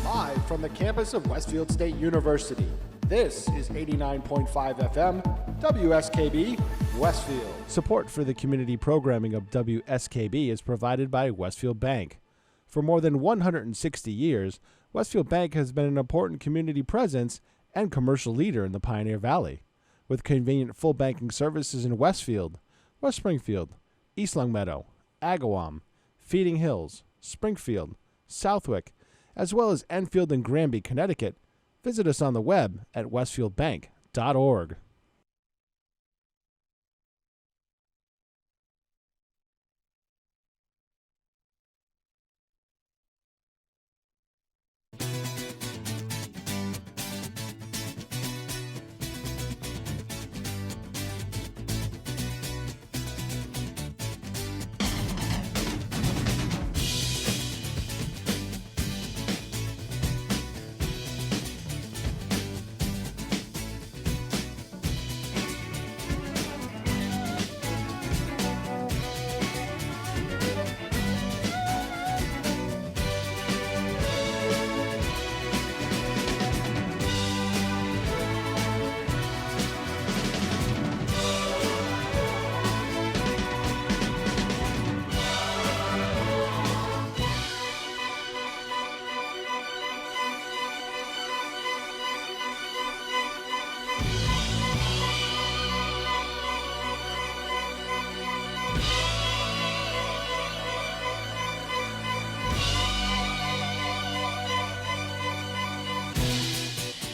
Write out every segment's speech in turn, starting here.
Live from the campus of Westfield State University, this is 89.5 FM, WSKB, Westfield. Support for the community programming of WSKB is provided by Westfield Bank. For more than 160 years, Westfield Bank has been an important community presence and commercial leader in the Pioneer Valley. With convenient full banking services in Westfield, West Springfield, East Longmeadow, Agawam, Feeding Hills, Springfield, Southwick, as well as Enfield and Granby, Connecticut, visit us on the web at westfieldbank.org.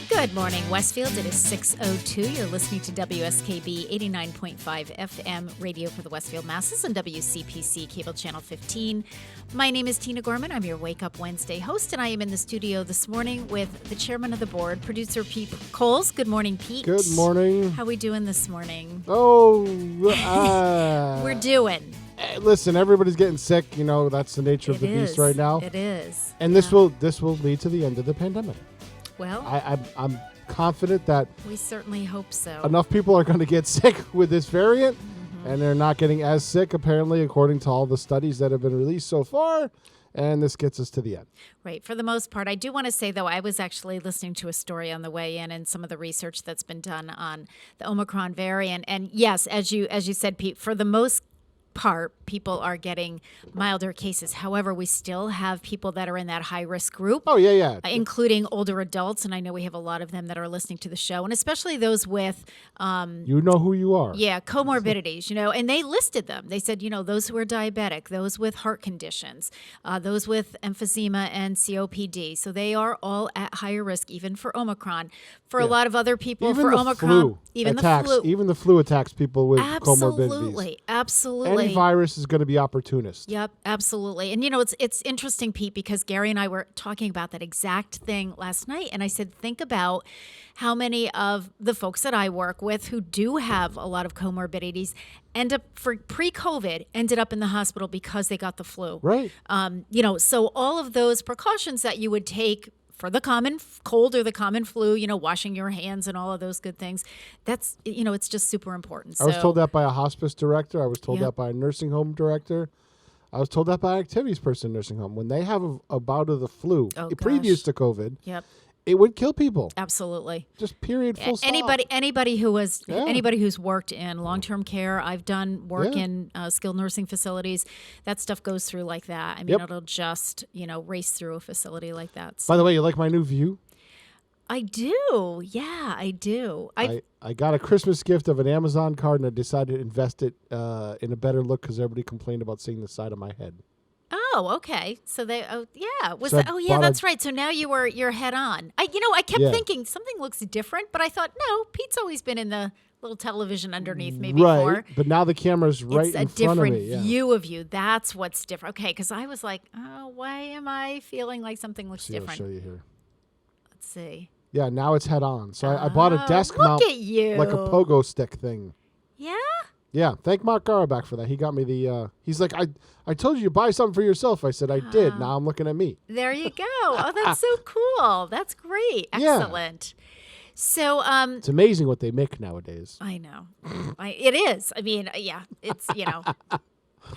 Good morning, Westfield. It is 6:02. You're listening to WSKB 89.5 FM radio for the Westfield masses and WCPC cable channel 15. My name is Tina Gorman. I'm your Wake Up Wednesday host, and I am in the studio this morning with the chairman of the board, producer Pete Coles. Good morning, Pete. Good morning. How we doing this morning? Oh, We're doing. Listen, everybody's getting sick. You know, that's the nature of the beast right now. It is. And this will lead to the end of the pandemic. Well, I'm confident that we certainly hope so. enough people are going to get sick with this variant, and they're not getting as sick, apparently, according to all the studies that have been released so far. And this gets us to the end. Right. For the most part, I do want to say, though, I was actually listening to a story on the way in and some of the research that's been done on the Omicron variant. And yes, as you said, Pete, for the most part, people are getting milder cases. However, we still have people that are in that high-risk group. Oh, yeah. Including older adults, and I know we have a lot of them that are listening to the show, and especially those with You know who you are. yeah, comorbidities, and they listed them. They said, those who are diabetic, those with heart conditions, those with emphysema and COPD. So they are all at higher risk, even for Omicron. For a lot of other people, Even for the Omicron, flu even attacks, the flu. even the flu attacks people with comorbidities. Absolutely. Any virus is going to be opportunist. Yep, absolutely. And it's interesting, Pete, because Gary and I were talking about that exact thing last night, and I said, think about how many of the folks that I work with who do have a lot of comorbidities end up for pre-COVID ended up in the hospital because they got the flu. Right. So all of those precautions that you would take for the common cold or the common flu, washing your hands and all of those good things, that's, it's just super important. I was told that by a hospice director. I was told Yep. that by a nursing home director. I was told that by an activities person in nursing home. When they have a bout of the flu, Oh, previous gosh. to COVID, Yep, it would kill people. absolutely. Just period, full stop. Anybody Yeah. who's worked in long-term care, I've done work Yeah. in skilled nursing facilities. That stuff goes through like that. I mean, Yep. it'll just race through a facility like that. So By the way, you like my new view? I do. Yeah, I do. I got a Christmas gift of an Amazon card, and I decided to invest it in a better look because everybody complained about seeing the side of my head. Oh, okay. So they, was So that? I Oh, yeah, bought that's right. So now you're head on. I kept Yeah. thinking something looks different, but I thought no, Pete's always been in the little television underneath me Right, before. but now the camera's right It's a in front of different me. Yeah. view of you. That's what's different. Okay, because I was like, oh, why am I feeling like something looks See, I'll different? show you here. Let's see. Yeah, now it's head on. So I bought a Oh, desk look mount, at you. like a pogo stick thing. Yeah. Yeah, thank Mark Garabach for that. He got me the. He's like, I told you to buy something for yourself. I said I did. Now I'm looking at me. There you go. Oh, that's so cool. That's great. Yeah. Excellent. So, It's amazing what they make nowadays. I know. It is. I mean, yeah, it's,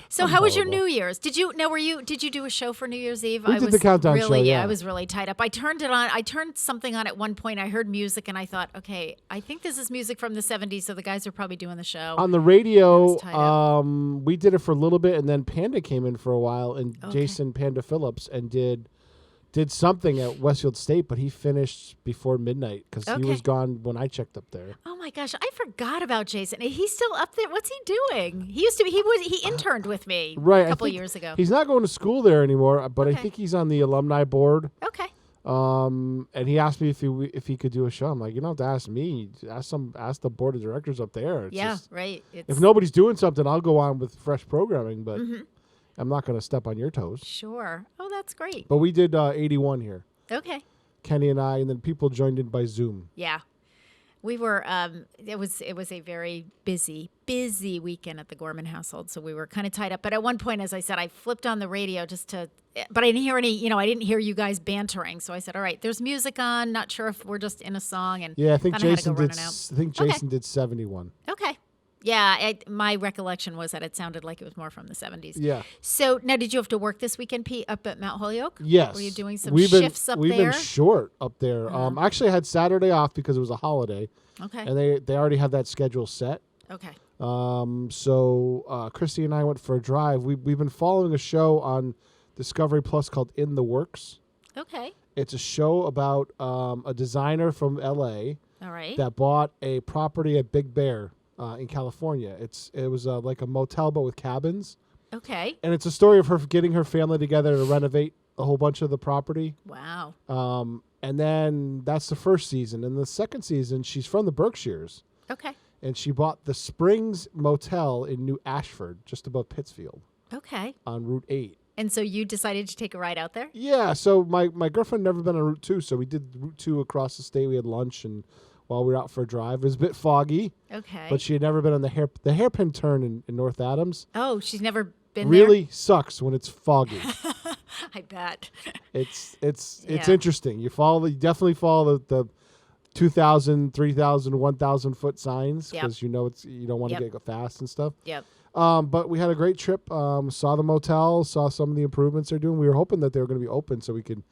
So how was your New Year's? Did you do a show for New Year's Eve? We did the countdown show, yeah. I was really tied up. I turned it on. I turned something on at one point. I heard music and I thought, okay, I think this is music from the 70s, so the guys are probably doing the show. On the radio, was tied up. we did it for a little bit, and then Panda came in for a while, and Okay. Jason Panda Phillips, and did something at Westfield State, but he finished before midnight because he Okay. was gone when I checked up there. Oh my gosh, I forgot about Jason. He's still up there. What's he doing? He used to be. He interned with me Right, a I couple think years ago. He's not going to school there anymore, but I Okay. think he's on the alumni board. Okay. And he asked me if he could do a show. I'm like, you don't have to ask me. Ask the board of directors up there. It's Yeah. just- Right. It's, if nobody's doing something, I'll go on with fresh programming, but Mm-hmm. I'm not going to step on your toes. Sure. Oh, that's great. But we did 81 here. Okay. Kenny and I, and then people joined in by Zoom. Yeah. We were it was a very busy weekend at the Gorman household, so we were kind of tied up. But at one point, as I said, I flipped on the radio but I didn't hear any, I didn't hear you guys bantering. So I said, all right, there's music on, not sure if we're just in a song, and Yeah, I think kinda had to go Jason did. running out. I think Okay. Jason did 71. Okay. Yeah, my recollection was that it sounded like it was more from the 70s. Yeah. So now, did you have to work this weekend, Pete, up at Mount Holyoke? Yes. Were you doing some We've shifts up We've there? been short up there. Actually, I had Saturday off because it was a holiday, Okay. and they already have that schedule set. Okay. So Christy and I went for a drive. We've been following a show on Discovery Plus called In the Works. Okay. It's a show about a designer from L.A. All right. that bought a property at Big Bear in California. It was like a motel but with cabins, Okay. and it's a story of her getting her family together to renovate a whole bunch of the property. Wow. And then that's the first season. And the second season, she's from the Berkshires, Okay. and she bought the Springs Motel in New Ashford, just above Pittsfield, Okay. on Route 8. And so you decided to take a ride out there? Yeah, so my girlfriend never been on Route 2, so we did Route 2 across the state. We had lunch, and while we were out for a drive, it was a bit foggy, Okay. but she had never been on the hairpin turn in North Adams. Oh, she's never been Really sucks when it's foggy. I bet. It's Yeah. interesting. You definitely follow the 2,000, 3,000, 1,000 foot signs Yep. because you don't want to Yep. get fast and stuff. Yep. But we had a great trip. Saw the motel, saw some of the improvements they're doing. We were hoping that they were going to be open so we could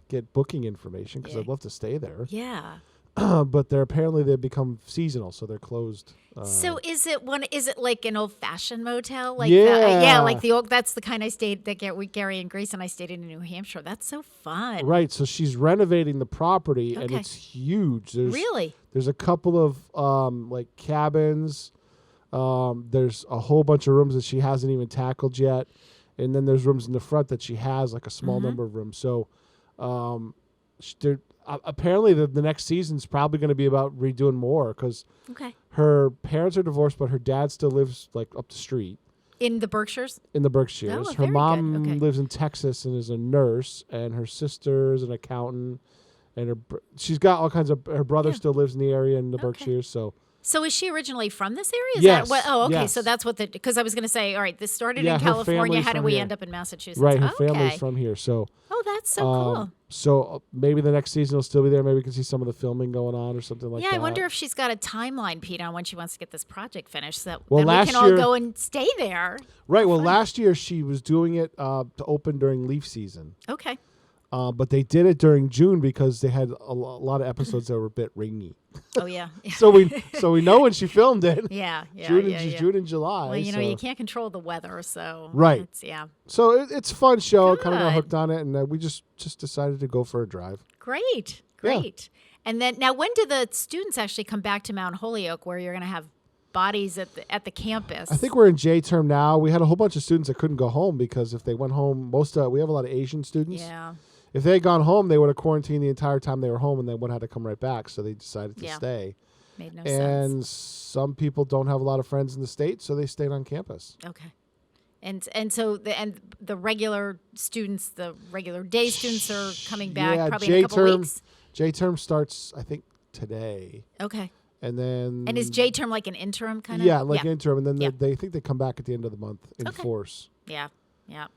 get booking information because Yeah. I'd love to stay there. Yeah. But they've become seasonal, so they're closed. So is it like an old fashioned motel? Like Yeah. like the old, that's the kind I stayed with Gary and Grace and I stayed in New Hampshire. That's so fun. Right. So she's renovating the property, and Okay. it's huge. Really? There's a couple of like cabins. There's a whole bunch of rooms that she hasn't even tackled yet, and then there's rooms in the front that she has, like a small number of rooms. So, apparently the next season's probably going to be about redoing more because Okay. her parents are divorced, but her dad still lives like up the street In the Berkshires? in the Berkshires. Oh, Her very good. mom Okay. lives in Texas and is a nurse, and her sister is an accountant, and she's got all kinds of. Her brother Yeah. still lives in the area in the Okay. Berkshires, so. So is she originally from this area? Is Yes, that what, oh, okay. yes. So that's what because I was going to say, all right, this started Yeah, in her California. family's How did from we here. end up in Massachusetts? Right, her okay. family's from here, so. Oh, that's so cool. So maybe the next season will still be there. Maybe we can see some of the filming going on or something like Yeah, that. I wonder if she's got a timeline, Pete, on when she wants to get this project finished, so that Well, then we last can all year- go and stay there. Right. Well, last year she was doing it to open during leaf season, Okay. but they did it during June because they had a lot of episodes that were a bit rainy. Oh yeah. So we know when she filmed it. Yeah. Yeah. June, yeah, and, yeah. June and July. Well, so. you can't control the weather, so Right. It's, yeah. So it's a fun show. Kind of got Good. hooked on it, and we just decided to go for a drive. Great. Great. And then now, when do the students actually come back to Mount Holyoke, where you're going to have bodies at the campus? I think we're in J term now. We had a whole bunch of students that couldn't go home because if they went home, we have a lot of Asian students. Yeah. If they had gone home, they would have quarantined the entire time they were home, and they would have had to come right back. So they decided to Yeah. stay. Made no And sense. some people don't have a lot of friends in the state, so they stayed on campus. Okay. And so the regular students, the regular day students are coming back Yeah, probably in a couple weeks. J term starts, I think, today, Okay. and then And is J term like an interim kind of? yeah, like interim, and then Yeah. they think they come back at the end of the month in Okay. force. Yeah, yeah.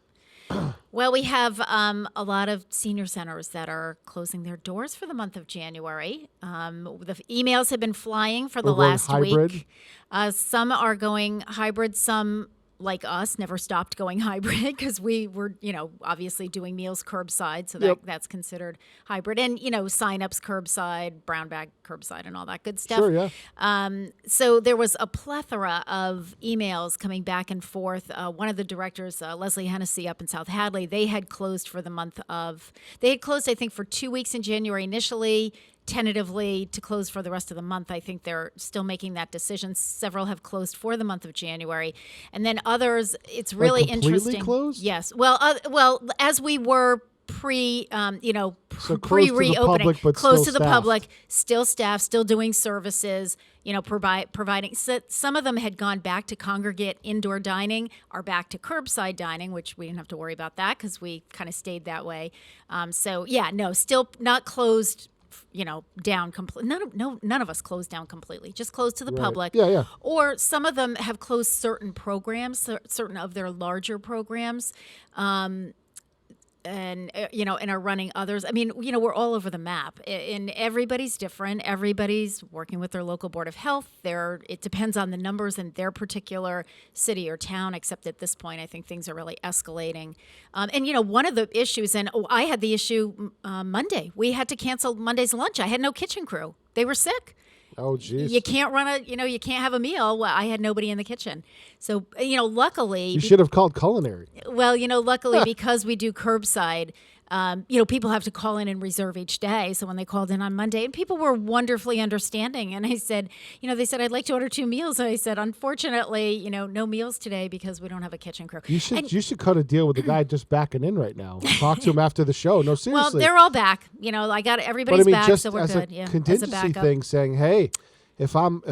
Well, we have a lot of senior centers that are closing their doors for the month of January. The emails have been flying for the We're going last hybrid. week. Some are going hybrid. Some, like us, never stopped going hybrid because we were, obviously doing meals curbside, so Yep. that's considered hybrid. And signups curbside, brown bag curbside, and all that good stuff. Sure, yeah. So there was a plethora of emails coming back and forth. One of the directors, Leslie Hennessy up in South Hadley, they had closed, I think, for 2 weeks in January initially, tentatively to close for the rest of the month. I think they're still making that decision. Several have closed for the month of January. And then others, it's really completely interesting. closed? Yes. Well, as we were So pre-reopening, closed to the public, but closed still to the staffed. public, still staffed, still doing services, providing. So some of them had gone back to congregate indoor dining, are back to curbside dining, which we didn't have to worry about that because we kind of stayed that way. Still not closed. Down completely. None of us closed down completely. Just closed to the Right. public. Yeah. Or some of them have closed certain programs, certain of their larger programs. And are running others. I mean, we're all over the map, and everybody's different. Everybody's working with their local board of health. It depends on the numbers in their particular city or town. Except at this point, I think things are really escalating. One of the issues, and I had the issue Monday. We had to cancel Monday's lunch. I had no kitchen crew. They were sick. Oh, geez. You can't you can't have a meal. Well, I had nobody in the kitchen. So, luckily. You should have called culinary. Well, luckily because we do curbside, people have to call in and reserve each day. So when they called in on Monday, and people were wonderfully understanding. And I said, they said, I'd like to order 2 meals. And I said, unfortunately, no meals today because we don't have a kitchen crew. You should cut a deal with the guy just backing in right now. Talk to him after the show. No, seriously. Well, they're all back. I got everybody's back, just so we're as good. a Yeah, contingency as a backup. thing, saying, hey, if I'm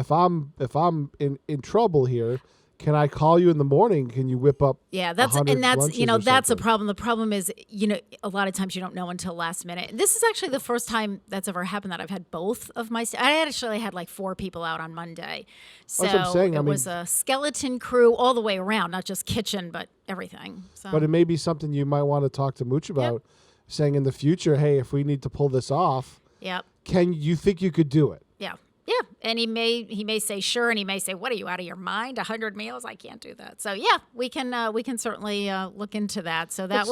in trouble here, can I call you in the morning? Can you whip up? Yeah, that's a problem. The problem is, a lot of times you don't know until last minute. This is actually the first time that's ever happened that I've had both of my. I actually had like 4 people out on Monday, so that's what I'm saying. it was a skeleton crew all the way around, not just kitchen, but everything. So. But it may be something you might want to talk to Mooch about, saying in the future, hey, if we need to pull this off, can you think you could do it? Yeah. Yeah, and he may say sure, and he may say, "What are you, out of your mind? 100 meals? I can't do that." So yeah, we can certainly look into that. So that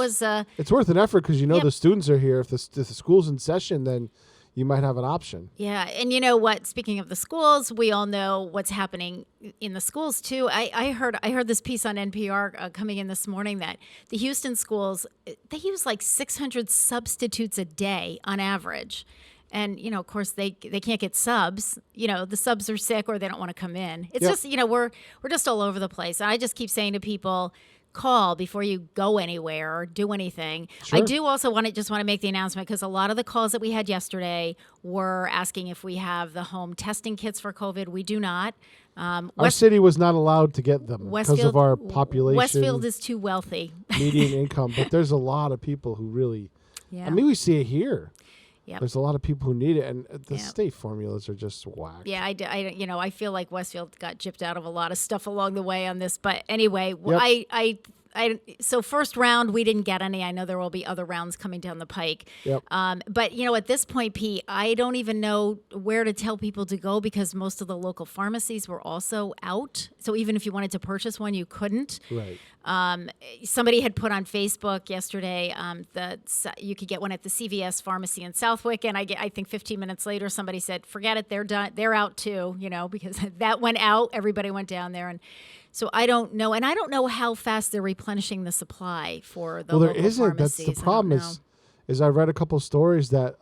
it's worth an effort because the students are here. If the school's in session, then you might have an option. Yeah, and you know what? Speaking of the schools, we all know what's happening in the schools too. I heard this piece on NPR coming in this morning that the Houston schools, they use like 600 substitutes a day on average. And, of course, they can't get subs. The subs are sick or they don't want to come in. It's just, we're just all over the place. And I just keep saying to people, call before you go anywhere or do anything. Sure. I do also want to make the announcement because a lot of the calls that we had yesterday were asking if we have the home testing kits for COVID. We do not. Our city was not allowed to get them because of our population. Westfield is too wealthy. Median income. But there's a lot of people who really, we see it here. Yep. There's a lot of people who need it, and the state formulas are just whack. Yeah, I feel like Westfield got gypped out of a lot of stuff along the way on this. But anyway, so first round, we didn't get any. I know there will be other rounds coming down the pike. Yep. But, at this point, Pete, I don't even know where to tell people to go because most of the local pharmacies were also out. So even if you wanted to purchase one, you couldn't. Right. Somebody had put on Facebook yesterday that you could get one at the CVS pharmacy in Southwick. And I think 15 minutes later, somebody said, forget it, they're done. They're out too, because that went out. Everybody went down there. And so I don't know. And I don't know how fast they're replenishing the supply for the local pharmacies. Well, there isn't. That's the problem is I read a couple of stories that,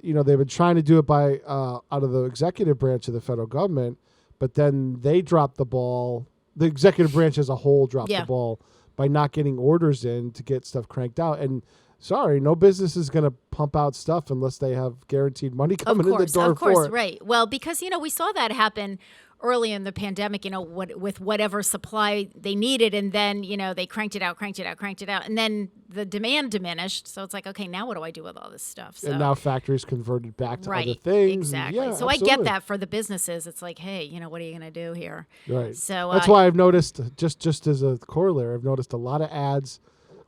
they've been trying to do it by out of the executive branch of the federal government, but then they dropped the ball. The executive branch as a whole dropped the ball by not getting orders in to get stuff cranked out. And sorry, no business is going to pump out stuff unless they have guaranteed money coming in the door for it. Of course, right. Well, because, we saw that happen early in the pandemic, with whatever supply they needed. And then, they cranked it out. And then the demand diminished. So it's like, okay, now what do I do with all this stuff? So, and now factories converted back to other things. Exactly. So absolutely. I get that for the businesses. It's like, hey, what are you going to do here? Right. So that's why I've noticed, just as a corollary, I've noticed a lot of ads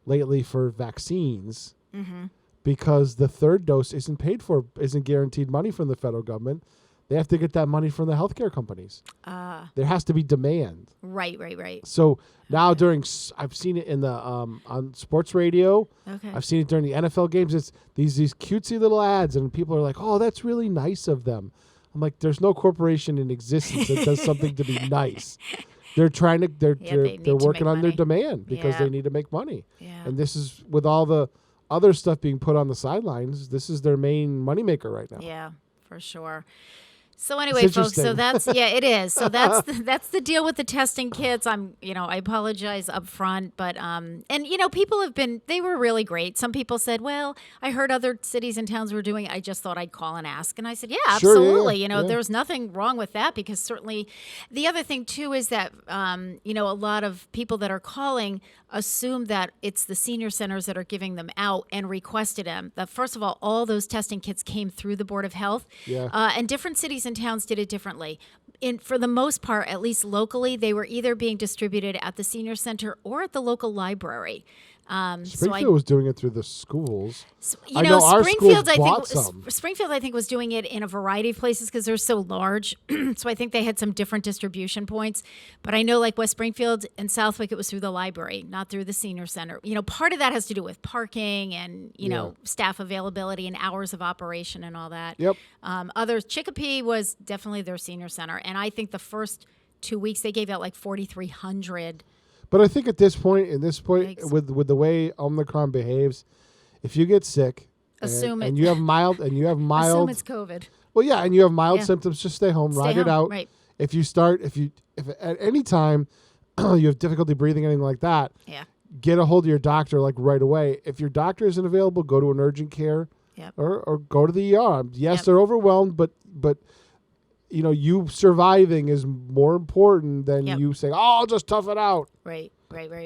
lately for vaccines because the third dose isn't guaranteed money from the federal government. They have to get that money from the healthcare companies. There has to be demand. Right. So now I've seen it in the on sports radio. Okay. I've seen it during the NFL games. It's these cutesy little ads, and people are like, "Oh, that's really nice of them." I'm like, "There's no corporation in existence that does something to be nice." They're trying to. They're working on their demand because they need to make money. Yeah. And this is with all the other stuff being put on the sidelines. This is their main moneymaker right now. Yeah, for sure. So anyway, folks, so that's, it is. So that's the deal with the testing kits. I apologize up front, but, and people they were really great. Some people said, well, I heard other cities and towns were doing it. I just thought I'd call and ask. And I said, yeah, absolutely. Sure, there's nothing wrong with that because certainly the other thing too is that, a lot of people that are calling assume that it's the senior centers that are giving them out and requested them. That first of all those testing kits came through the Board of Health, and different cities and towns did it differently. For the most part, at least locally, they were either being distributed at the senior center or at the local library. Springfield was doing it through the schools. I know our schools bought some. Springfield, I think, was doing it in a variety of places because they're so large. So I think they had some different distribution points. But I know like West Springfield and Southwick, it was through the library, not through the senior center. Part of that has to do with parking and, staff availability and hours of operation and all that. Yep. Chicopee was definitely their senior center. And I think the first 2 weeks they gave out like 4,300. But I think at this point, with the way Omicron behaves, if you get sick and you have mild assume it's COVID. Well, yeah, and you have mild symptoms, just stay home, ride it out. Right. If at any time you have difficulty breathing, anything like that, get a hold of your doctor like right away. If your doctor isn't available, go to an urgent care or go to the ER. Yes, they're overwhelmed, but you surviving is more important than you saying, "Oh, I'll just tough it out." Right.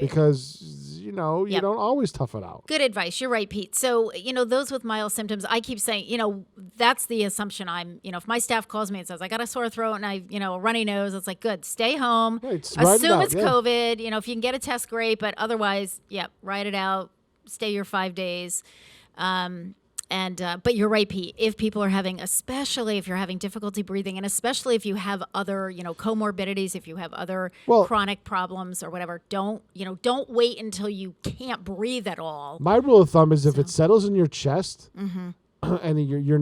Because you don't always tough it out. Good advice. You're right, Pete. So, those with mild symptoms, I keep saying, that's the assumption if my staff calls me and says, I got a sore throat and a runny nose, it's like, good, stay home. Right, Assume it's COVID. If you can get a test, great. But otherwise, ride it out. Stay your 5 days. But you're right, Pete. If people are especially if you're having difficulty breathing, and especially if you have other, comorbidities, if you have other chronic problems or whatever, don't wait until you can't breathe at all. My rule of thumb is if it settles in your chest, and you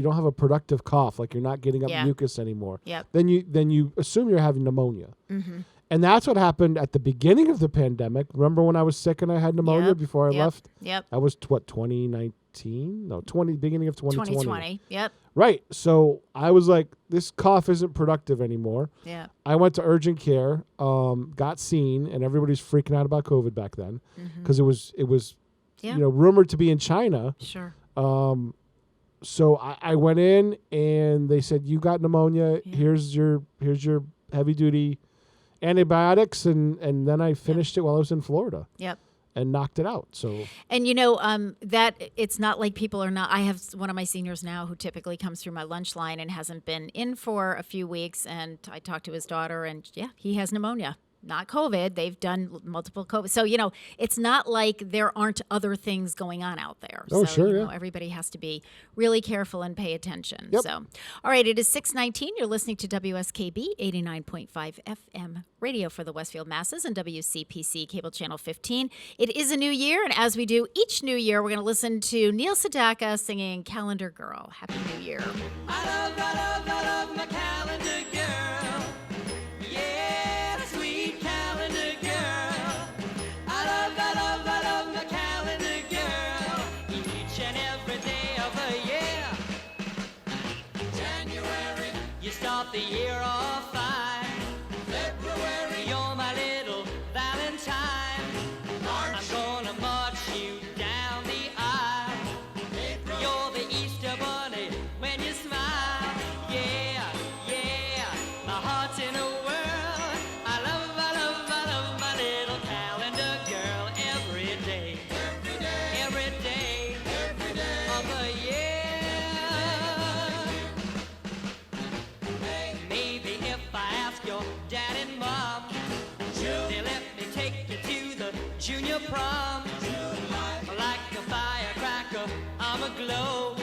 don't have a productive cough, like you're not getting up mucus anymore. Yep. Then you assume you're having pmonia. Mm-hmm. And that's what happened at the beginning of the pandemic. Remember when I was sick and I had pneumonia before I left? Yep. I was 2019? No, beginning of 2020. 2020. Yep. Right. So I was like, this cough isn't productive anymore. Yeah. I went to urgent care, got seen, and everybody's freaking out about COVID back then because it was rumored to be in China. Sure. So I went in and they said, you got pneumonia. Yeah. Here's your heavy duty antibiotics, and then I finished it while I was in Florida. Yep. And knocked it out. So, and that it's not like people are not. I have one of my seniors now who typically comes through my lunch line and hasn't been in for a few weeks. And I talked to his daughter, and he has pneumonia. Not COVID. They've done multiple COVID. So, it's not like there aren't other things going on out there. Oh, so, sure, everybody has to be really careful and pay attention. Yep. So, all right, it is 6:19. You're listening to WSKB 89.5 FM radio for the Westfield masses and WCPC cable channel 15. It is a new year, and as we do each new year, we're going to listen to Neil Sedaka singing Calendar Girl. Happy New Year. I love my calendar girl. Yeah, sweet calendar girl. I love my calendar girl. Each and every day of the year. January, you start the year off fine. February, you're my little Valentine. March, I'm gonna march you down the aisle. April, you're the Easter bunny when you smile. Yeah, my heart's in a whirl. I love my little calendar girl every day. Every day of the year. Maybe if I ask your dad and mom, they let me take you to the junior prom. Like a firecracker, I'm a glow.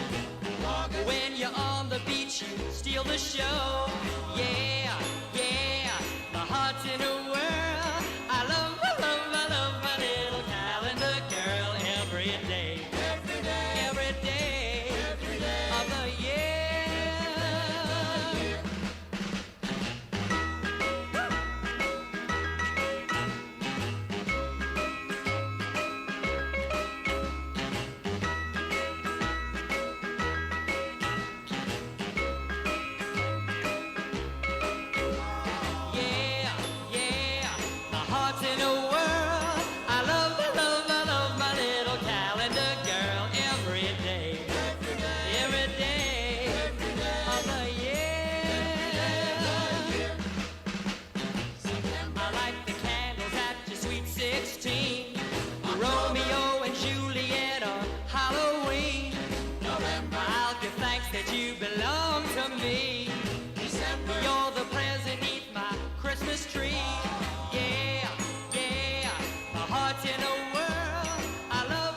When you're on the beach, you steal the show. Yeah, my heart's in a whirl. I love my little calendar girl every day. Every day of the year. Yeah, my heart's in a whirl. I love my little calendar girl every day. Every day of the year. I light the candles at your sweet 16. Romeo and Juliet on Halloween. I'll give thanks that you belong to me. You're the present beneath my Christmas tree. Yeah, my heart's in a whirl. I love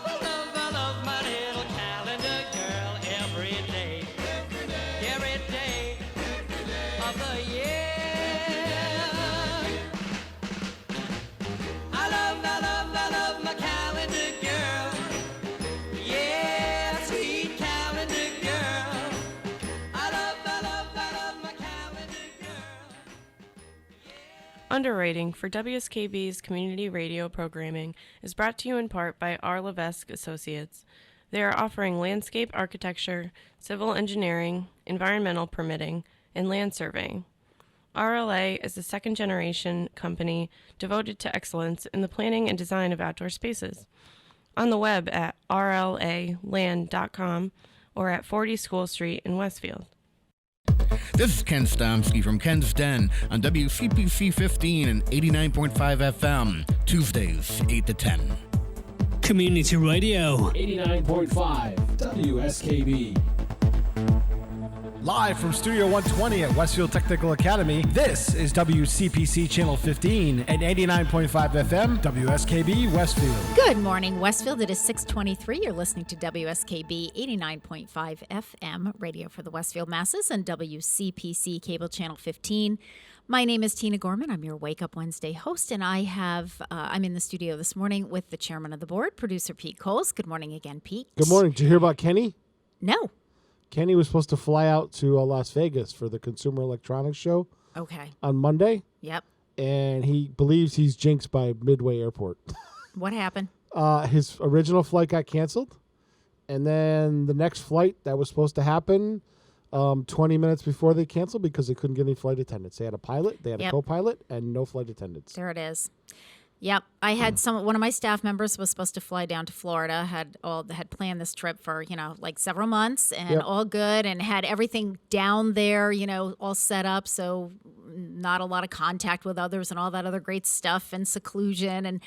my little calendar girl every day. Every day of the year. I love my calendar girl. Yeah, sweet calendar girl. I love my calendar girl. Underwriting for WSKB's community radio programming is brought to you in part by R. Levesque Associates. They are offering landscape architecture, civil engineering, environmental permitting, and land surveying. RLA is a second-generation company devoted to excellence in the planning and design of outdoor spaces. On the web at rlaland.com or at 40 School Street in Westfield. This is Ken Stomsky from Ken's Den on WCPC 15 and 89.5 FM, Tuesdays, 8 to 10. Community Radio. 89.5 WSKB. Live from Studio 120 at Westfield Technical Academy, this is WCPC Channel 15 and 89.5 FM, WSKB Westfield. Good morning, Westfield. It is 6:23. You're listening to WSKB 89.5 FM, radio for the Westfield masses, and WCPC Cable Channel 15. My name is Tina Gorman. I'm your Wake Up Wednesday host, and I'm in the studio this morning with the chairman of the board, producer Pete Coles. Good morning again, Pete. Good morning. Did you hear about Kenny? No. Kenny was supposed to fly out to Las Vegas for the Consumer Electronics Show Okay. on Monday, Yep. and he believes he's jinxed by Midway Airport. What happened? His original flight got canceled, and then the next flight that was supposed to happen 20 minutes before they canceled because they couldn't get any flight attendants. They had a pilot, they had a Yep. co-pilot, and no flight attendants. There it is. Yep, I had one of my staff members was supposed to fly down to Florida. Had planned this trip for like several months and Yep. all good, and had everything down there, all set up. So not a lot of contact with others and all that other great stuff and seclusion. And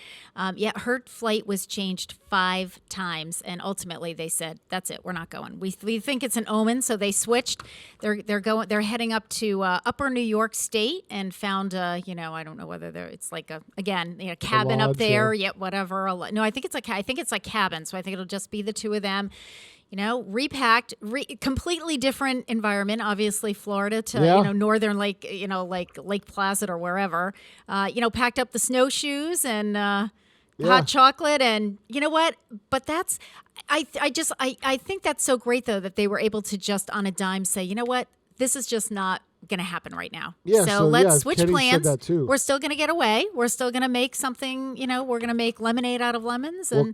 her flight was changed 5 times, and ultimately they said, "That's it, we're not going. We think it's an omen." So they switched. They're heading up to Upper New York State and found I don't know whether it's like a cabin up lodge, there, yeah. whatever. No, I think it's like cabin. So I think it'll just be the two of them. Repacked, completely different environment. Obviously, Florida to northern like Lake Placid or wherever. Packed up the snowshoes and hot chocolate, and you know what? But that's I think that's so great though that they were able to just on a dime say, you know what, this is just not going to happen right now. Yeah, so let's switch Kenny plans. said that too. We're still going to get away. We're still going to make something. We're going to make lemonade out of lemons and.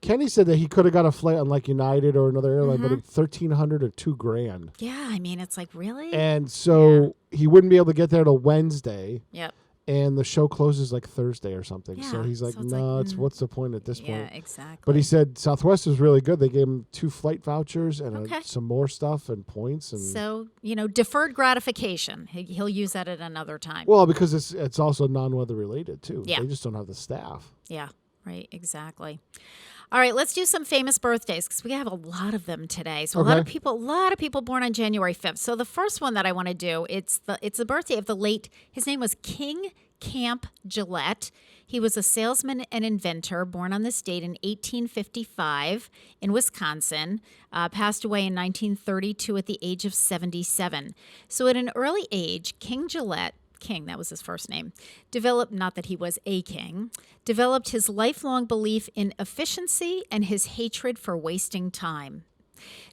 Kenny said that he could have got a flight on like United or another airline, but it's $1,300 or $2,000. Yeah, I mean, it's like, really? And so he wouldn't be able to get there till Wednesday. Yep. And the show closes like Thursday or something. Yeah, So he's like, so it's no, like, it's what's the point at this point? Yeah, exactly. But he said Southwest was really good. They gave him 2 flight vouchers and Okay. some more stuff and points. And So, deferred gratification. He'll use that at another time. well, because it's also non-weather related too. Yeah. They just don't have the staff. Yeah, right, exactly. All right, let's do some famous birthdays because we have a lot of them today. So a lot of people born on January 5th. So the first one that I want to do, it's the birthday of the late, his name was King Camp Gillette. He was a salesman and inventor born on this date in 1855 in Wisconsin, passed away in 1932 at the age of 77. So at an early age, King Gillette, that was his first name, developed his lifelong belief in efficiency and his hatred for wasting time.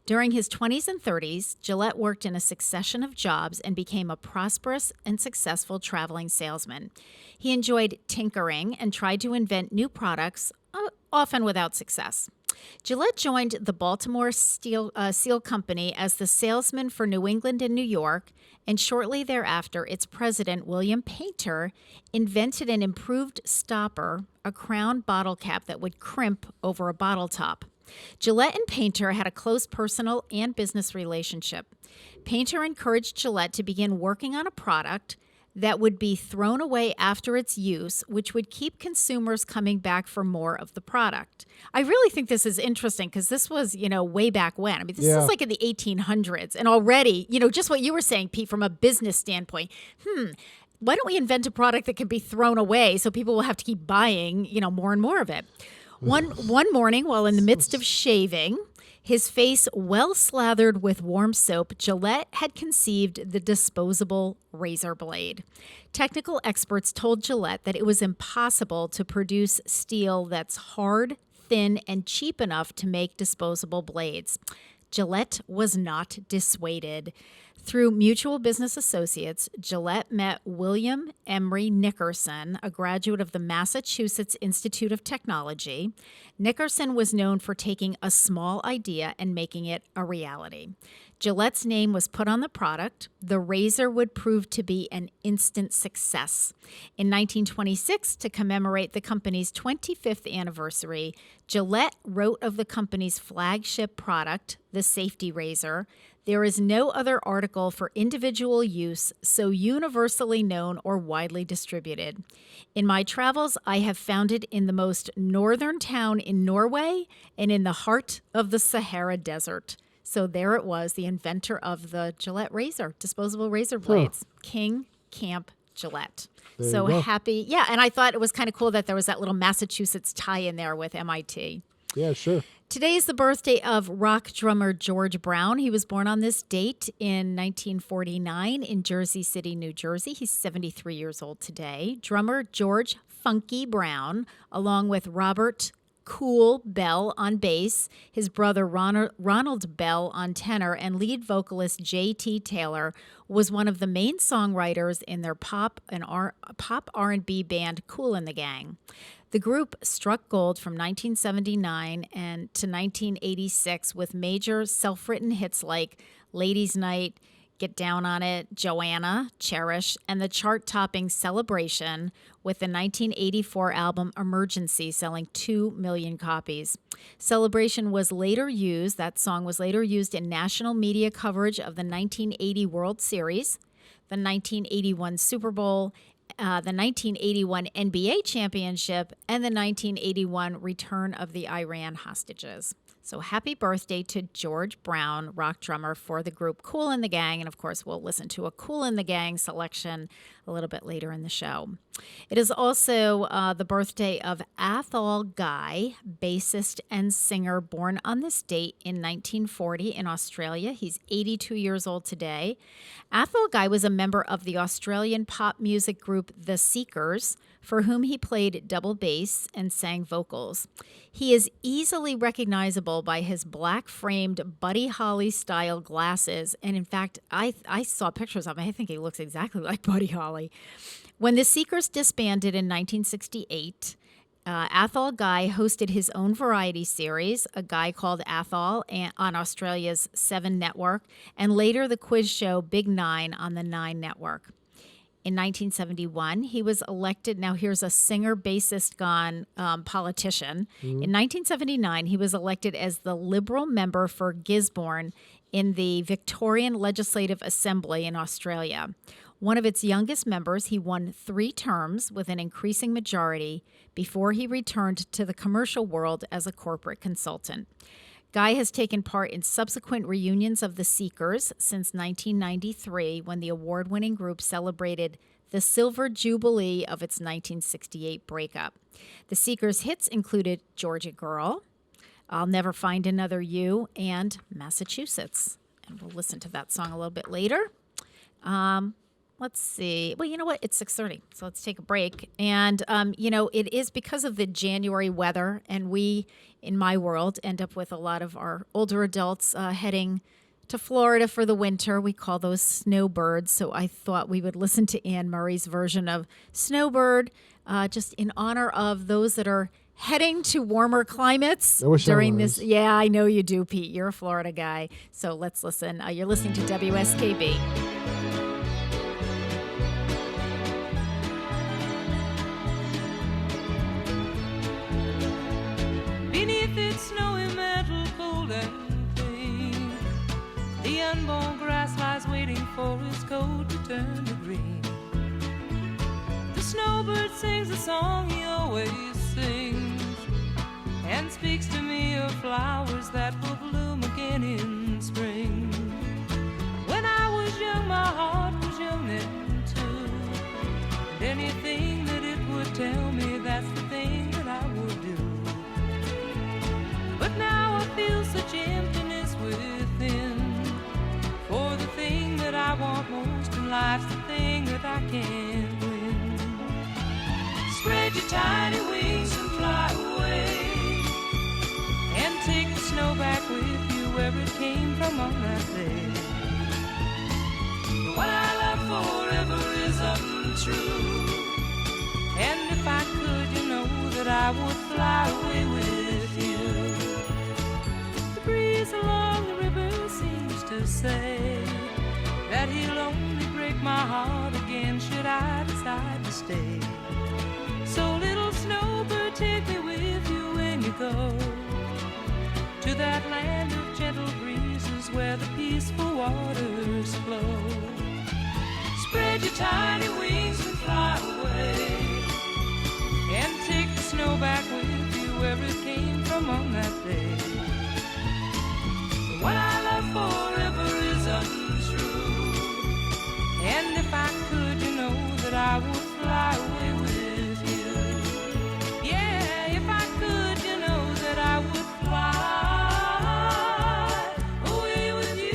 During his 20s and 30s, Gillette worked in a succession of jobs and became a prosperous and successful traveling salesman. He enjoyed tinkering and tried to invent new products, often without success. Gillette joined the Baltimore Seal Company as the salesman for New England and New York, and shortly thereafter, its president, William Painter, invented an improved stopper, a crown bottle cap that would crimp over a bottle top. Gillette and Painter had a close personal and business relationship. Painter encouraged Gillette to begin working on a product that would be thrown away after its use, which would keep consumers coming back for more of the product. I really think this is interesting because this was, way back when. I mean, this is like in the 1800s. And already, just what you were saying, Pete, from a business standpoint, why don't we invent a product that can be thrown away so people will have to keep buying, more and more of it? One morning, while in the midst of shaving, his face well slathered with warm soap, Gillette had conceived the disposable razor blade. Technical experts told Gillette that it was impossible to produce steel that's hard, thin, and cheap enough to make disposable blades. Gillette was not dissuaded. Through mutual business associates, Gillette met William Emery Nickerson, a graduate of the Massachusetts Institute of Technology. Nickerson was known for taking a small idea and making it a reality. Gillette's name was put on the product. The razor would prove to be an instant success. In 1926, to commemorate the company's 25th anniversary, Gillette wrote of the company's flagship product, the safety razor, There is no other article for individual use so universally known or widely distributed. In my travels, I have found it in the most northern town in Norway and in the heart of the Sahara Desert. So there it was, the inventor of the Gillette razor, disposable razor blades, King Camp Gillette. There So you go. happy. Yeah, and I thought it was kind of cool that there was that little Massachusetts tie in there with MIT. Yeah, sure. Today is the birthday of rock drummer George Brown. He was born on this date in 1949 in Jersey City, New Jersey. He's 73 years old today. Drummer George Funky Brown, along with Robert Cool Bell on bass, his brother Ronald Bell on tenor, and lead vocalist J.T. Taylor was one of the main songwriters in their pop R&B band Kool and the Gang. The group struck gold from 1979 and to 1986 with major self-written hits like Ladies' Night, Get Down on It, Joanna, Cherish, and the chart-topping Celebration, with the 1984 album Emergency selling 2 million copies. Celebration was later used, that song was later used in national media coverage of the 1980 World Series, the 1981 Super Bowl, the 1981 NBA Championship, and the 1981 return of the Iran hostages. So happy birthday to George Brown, rock drummer for the group Kool and the Gang. And of course, we'll listen to a Kool and the Gang selection a little bit later in the show. It is also the birthday of Athol Guy, bassist and singer, born on this date in 1940 in Australia. He's 82 years old today. Athol Guy was a member of the Australian pop music group The Seekers, for whom he played double bass and sang vocals. He is easily recognizable by his black-framed Buddy Holly-style glasses, and in fact, I saw pictures of him. I think he looks exactly like Buddy Holly. When the Seekers disbanded in 1968, Athol Guy hosted his own variety series, A Guy Called Athol, on Australia's 7 network, and later the quiz show Big Nine on the 9 network. In 1971, he was elected. Now, here's a singer, bassist gone politician. In 1979, he was elected as the Liberal member for Gisborne in the Victorian Legislative Assembly in Australia. One of its youngest members, he won 3 terms with an increasing majority before he returned to the commercial world as a corporate consultant. Guy has taken part in subsequent reunions of the Seekers since 1993, when the award-winning group celebrated the Silver Jubilee of its 1968 breakup. The Seekers' hits included Georgia Girl, I'll Never Find Another You, and Massachusetts. And we'll listen to that song a little bit later. Let's see. Well, you know what? It's 6:30, so let's take a break. And, it is because of the January weather, and we, in my world, end up with a lot of our older adults heading to Florida for the winter. We call those snowbirds, so I thought we would listen to Anne Murray's version of Snowbird, just in honor of those that are heading to warmer climates during this. Yeah, I know you do, Pete. You're a Florida guy. So let's listen. You're listening to WSKB. Beneath its snowy mantle, cold and clean, the unborn grass lies waiting for its coat to turn to green. The snowbird sings a song he always sings, and speaks to me of flowers that will bloom again in spring. When I was young, my heart was young then too, and anything that it would tell me, that's the thing that I would do. But now I feel such emptiness within, for the thing that I want most in life's the thing that I can't win. Spread your tiny wings and fly away, and take the snow back with you where it came from on that day. What I love forever is untrue, and if I could, you know that I would fly away with you. Breeze along the river seems to say that he'll only break my heart again should I decide to stay. So little snowbird, take me with you when you go to that land of gentle breezes where the peace peaceful waters flow. Spread your tiny wings and fly away, and take the snow back with you where it came from on that day. The one I love forever is untrue, and if I could, you know that I would fly away with you. Yeah, if I could, you know that I would fly away with you.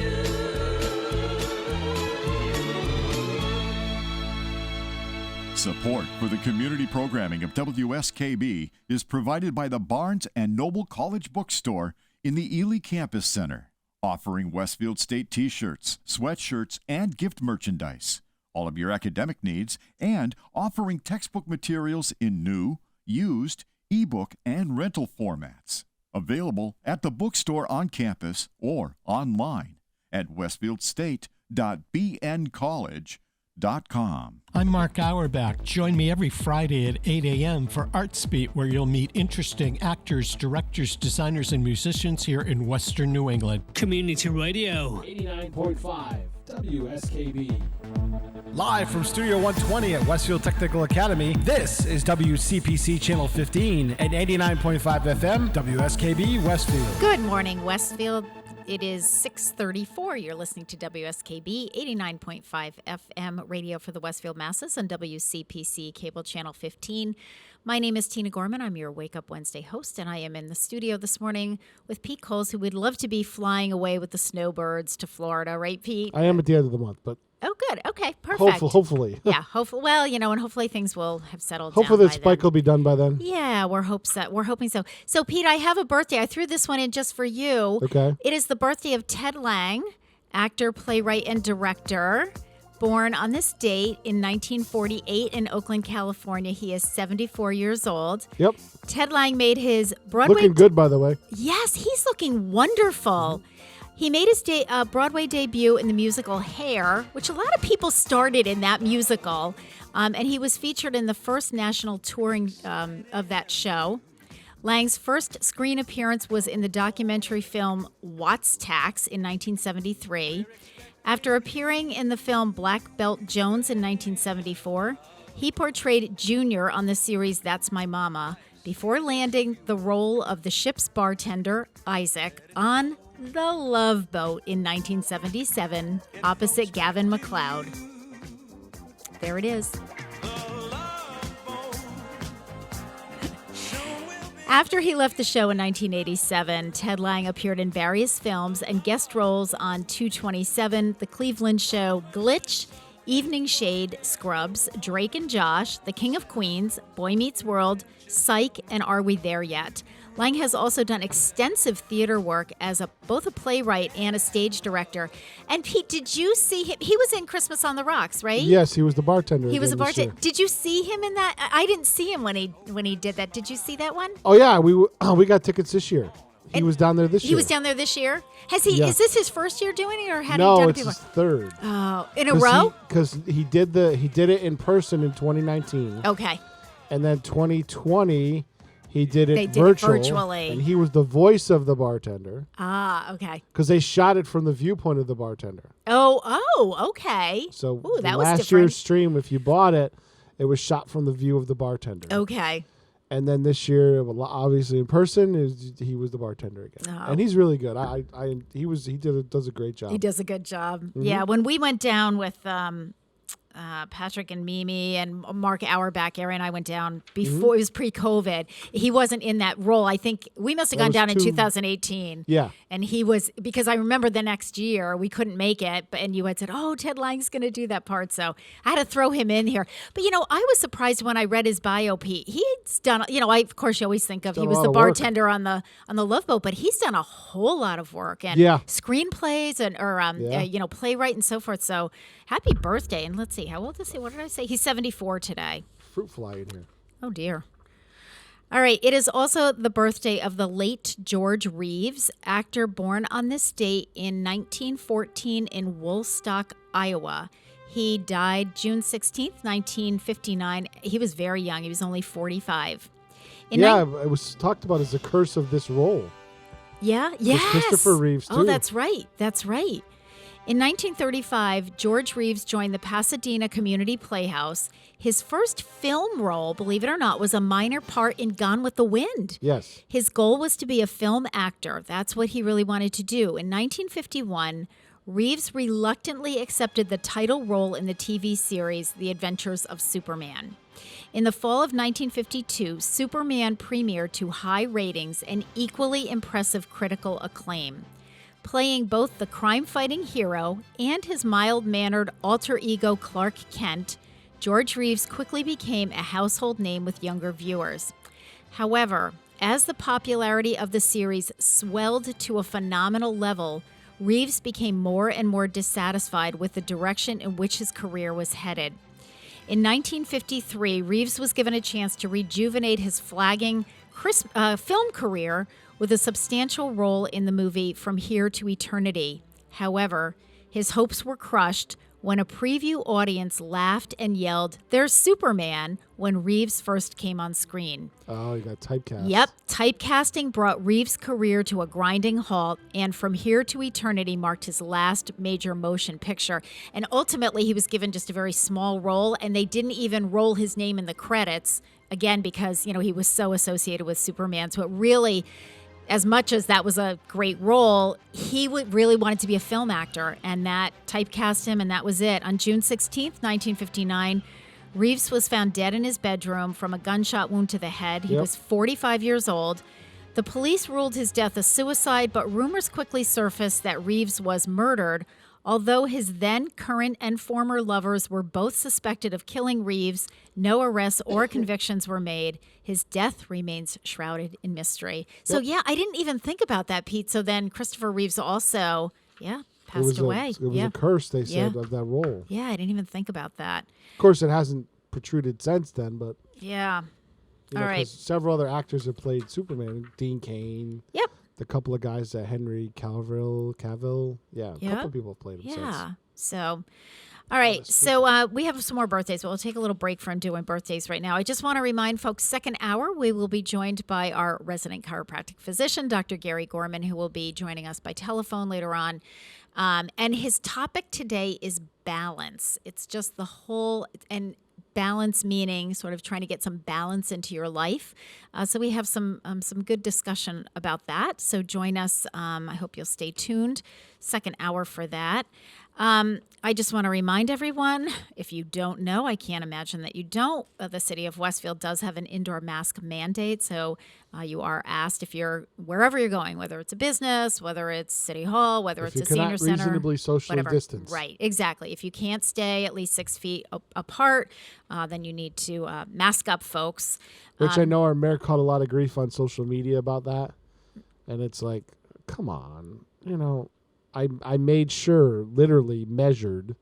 Support for the community programming of WSKB is provided by the Barnes and Noble College Bookstore in the Ely Campus Center, offering Westfield State t-shirts, sweatshirts, and gift merchandise, all of your academic needs, and offering textbook materials in new, used, ebook, and rental formats. Available at the bookstore on campus or online at westfieldstate.bncollege.com. I'm Mark Auerbach. Join me every Friday at 8 a.m. for Arts Beat, where you'll meet interesting actors, directors, designers, and musicians here in Western New England. Community Radio. 89.5 WSKB. Live from Studio 120 at Westfield Technical Academy, this is WCPC Channel 15 and 89.5 FM, WSKB Westfield. Good morning, Westfield. It is 6:34. You're listening to WSKB 89.5 FM radio for the Westfield masses on WCPC Cable Channel 15. My name is Tina Gorman. I'm your Wake Up Wednesday host, and I am in the studio this morning with Pete Coles, who would love to be flying away with the snowbirds to Florida, right, Pete? I am at the end of the month, but Oh, good. Okay, perfect. hopefully. Yeah, hopefully. Well, and hopefully things will have settled Hopefully down the spike will be done by then. Yeah, we're hoping so. So, Pete, I have a birthday. I threw this one in just for you. Okay. It is the birthday of Ted Lang, actor, playwright, and director. Born on this date in 1948 in Oakland, California. He is 74 years old. Yep. Ted Lang made his Broadway... Looking good, by the way. Yes, he's looking wonderful. He made his Broadway debut in the musical Hair, which a lot of people started in that musical, and he was featured in the first national touring of that show. Lang's first screen appearance was in the documentary film Watts Tax in 1973. After appearing in the film Black Belt Jones in 1974, he portrayed Junior on the series That's My Mama, before landing the role of the ship's bartender, Isaac, on The Love Boat in 1977, opposite Gavin MacLeod. There it is. After he left the show in 1987, Ted Lang appeared in various films and guest roles on 227, The Cleveland Show, Glitch, Evening Shade, Scrubs, Drake and Josh, The King of Queens, Boy Meets World, Psych, and Are We There Yet? Lang has also done extensive theater work as both a playwright and a stage director. And Pete, did you see him? He was in Christmas on the Rocks, right? Yes, he was the bartender. He was a again this year. bartender. Did you see him in that? I didn't see him when he did that. Did you see that one? Oh, yeah. We got tickets this year. He was down there this year. He was down there this year? Has he? Yeah. Is this his first year doing it, or had no, he done it it's before? his third. Oh, in a row? Because he did it in person in 2019. Okay. And then 2020, he did it They did it virtually. And he was the voice of the bartender. Ah, okay. Because they shot it from the viewpoint of the bartender. Oh, okay. So Ooh, that was last different. year's stream, if you bought it, it was shot from the view of the bartender. Okay. And then this year, well, obviously in person, he was the bartender again, and he's really good. Does a great job. He does a good job. Mm-hmm. Yeah, when we went down with Patrick and Mimi and Mark Auerbach, Aaron and I went down before, it was pre-COVID. He wasn't in that role. I think we must have gone down in 2018. Yeah. And he was, because I remember the next year we couldn't make it, and you had said, oh, Ted Lang's going to do that part. So I had to throw him in here. But, I was surprised when I read his bio, Pete. He's done, of course you always think of, he was the bartender on the Love Boat, but he's done a whole lot of work and screenplays or playwright and so forth. So happy birthday. And let's see, how old is he? What did I say? He's 74 today. Fruit fly in here. Oh, dear. All right. It is also the birthday of the late George Reeves, actor born on this date in 1914 in Woolstock, Iowa. He died June 16th, 1959. He was very young. He was only 45. It was talked about as the curse of this role. Yeah, yes. Christopher Reeves, too. Oh, that's right. That's right. In 1935, George Reeves joined the Pasadena Community Playhouse. His first film role, believe it or not, was a minor part in Gone with the Wind. Yes. His goal was to be a film actor. That's what he really wanted to do. In 1951, Reeves reluctantly accepted the title role in the TV series The Adventures of Superman. In the fall of 1952, Superman premiered to high ratings and equally impressive critical acclaim. Playing both the crime-fighting hero and his mild-mannered alter ego Clark Kent, George Reeves quickly became a household name with younger viewers. However, as the popularity of the series swelled to a phenomenal level, Reeves became more and more dissatisfied with the direction in which his career was headed. In 1953, Reeves was given a chance to rejuvenate his flagging film career with a substantial role in the movie From Here to Eternity. However, his hopes were crushed when a preview audience laughed and yelled, "There's Superman," when Reeves first came on screen. Oh, you got typecast. Yep, typecasting brought Reeves' career to a grinding halt, and From Here to Eternity marked his last major motion picture. And ultimately, he was given just a very small role, and they didn't even roll his name in the credits, again, because, he was so associated with Superman. So it really, as much as that was a great role, he really wanted to be a film actor, and that typecast him, and that was it. On June 16th, 1959, Reeves was found dead in his bedroom from a gunshot wound to the head. He was 45 years old. The police ruled his death a suicide, but rumors quickly surfaced that Reeves was murdered. Although his then, current, and former lovers were both suspected of killing Reeves, no arrests or convictions were made. His death remains shrouded in mystery. So, I didn't even think about that, Pete. So then Christopher Reeves also, passed away. It was a curse, they said, of that role. Yeah, I didn't even think about that. Of course, it hasn't protruded since then, but... Yeah. All right. 'cause several other actors have played Superman. Dean Cain. Yep. The couple of guys that Henry Cavill. Yeah, a couple of people have played him since. Yeah. So, all right. So we have some more birthdays. We'll take a little break from doing birthdays right now. I just want to remind folks, second hour, we will be joined by our resident chiropractic physician, Dr. Gary Gorman, who will be joining us by telephone later on. And his topic today is balance. It's just the whole, and balance meaning sort of trying to get some balance into your life. So we have some good discussion about that. So join us. I hope you'll stay tuned. Second hour for that. I just want to remind everyone, if you don't know, I can't imagine that you don't, the city of Westfield does have an indoor mask mandate. So you are asked if you're, wherever you're going, whether it's a business, whether it's City Hall, whether it's a senior center. Reasonably socially whatever. distance. Right, exactly. If you can't stay at least 6 feet apart, then you need to mask up, folks. Which I know our mayor caught a lot of grief on social media about that. And it's like, come on, I made sure, literally measured.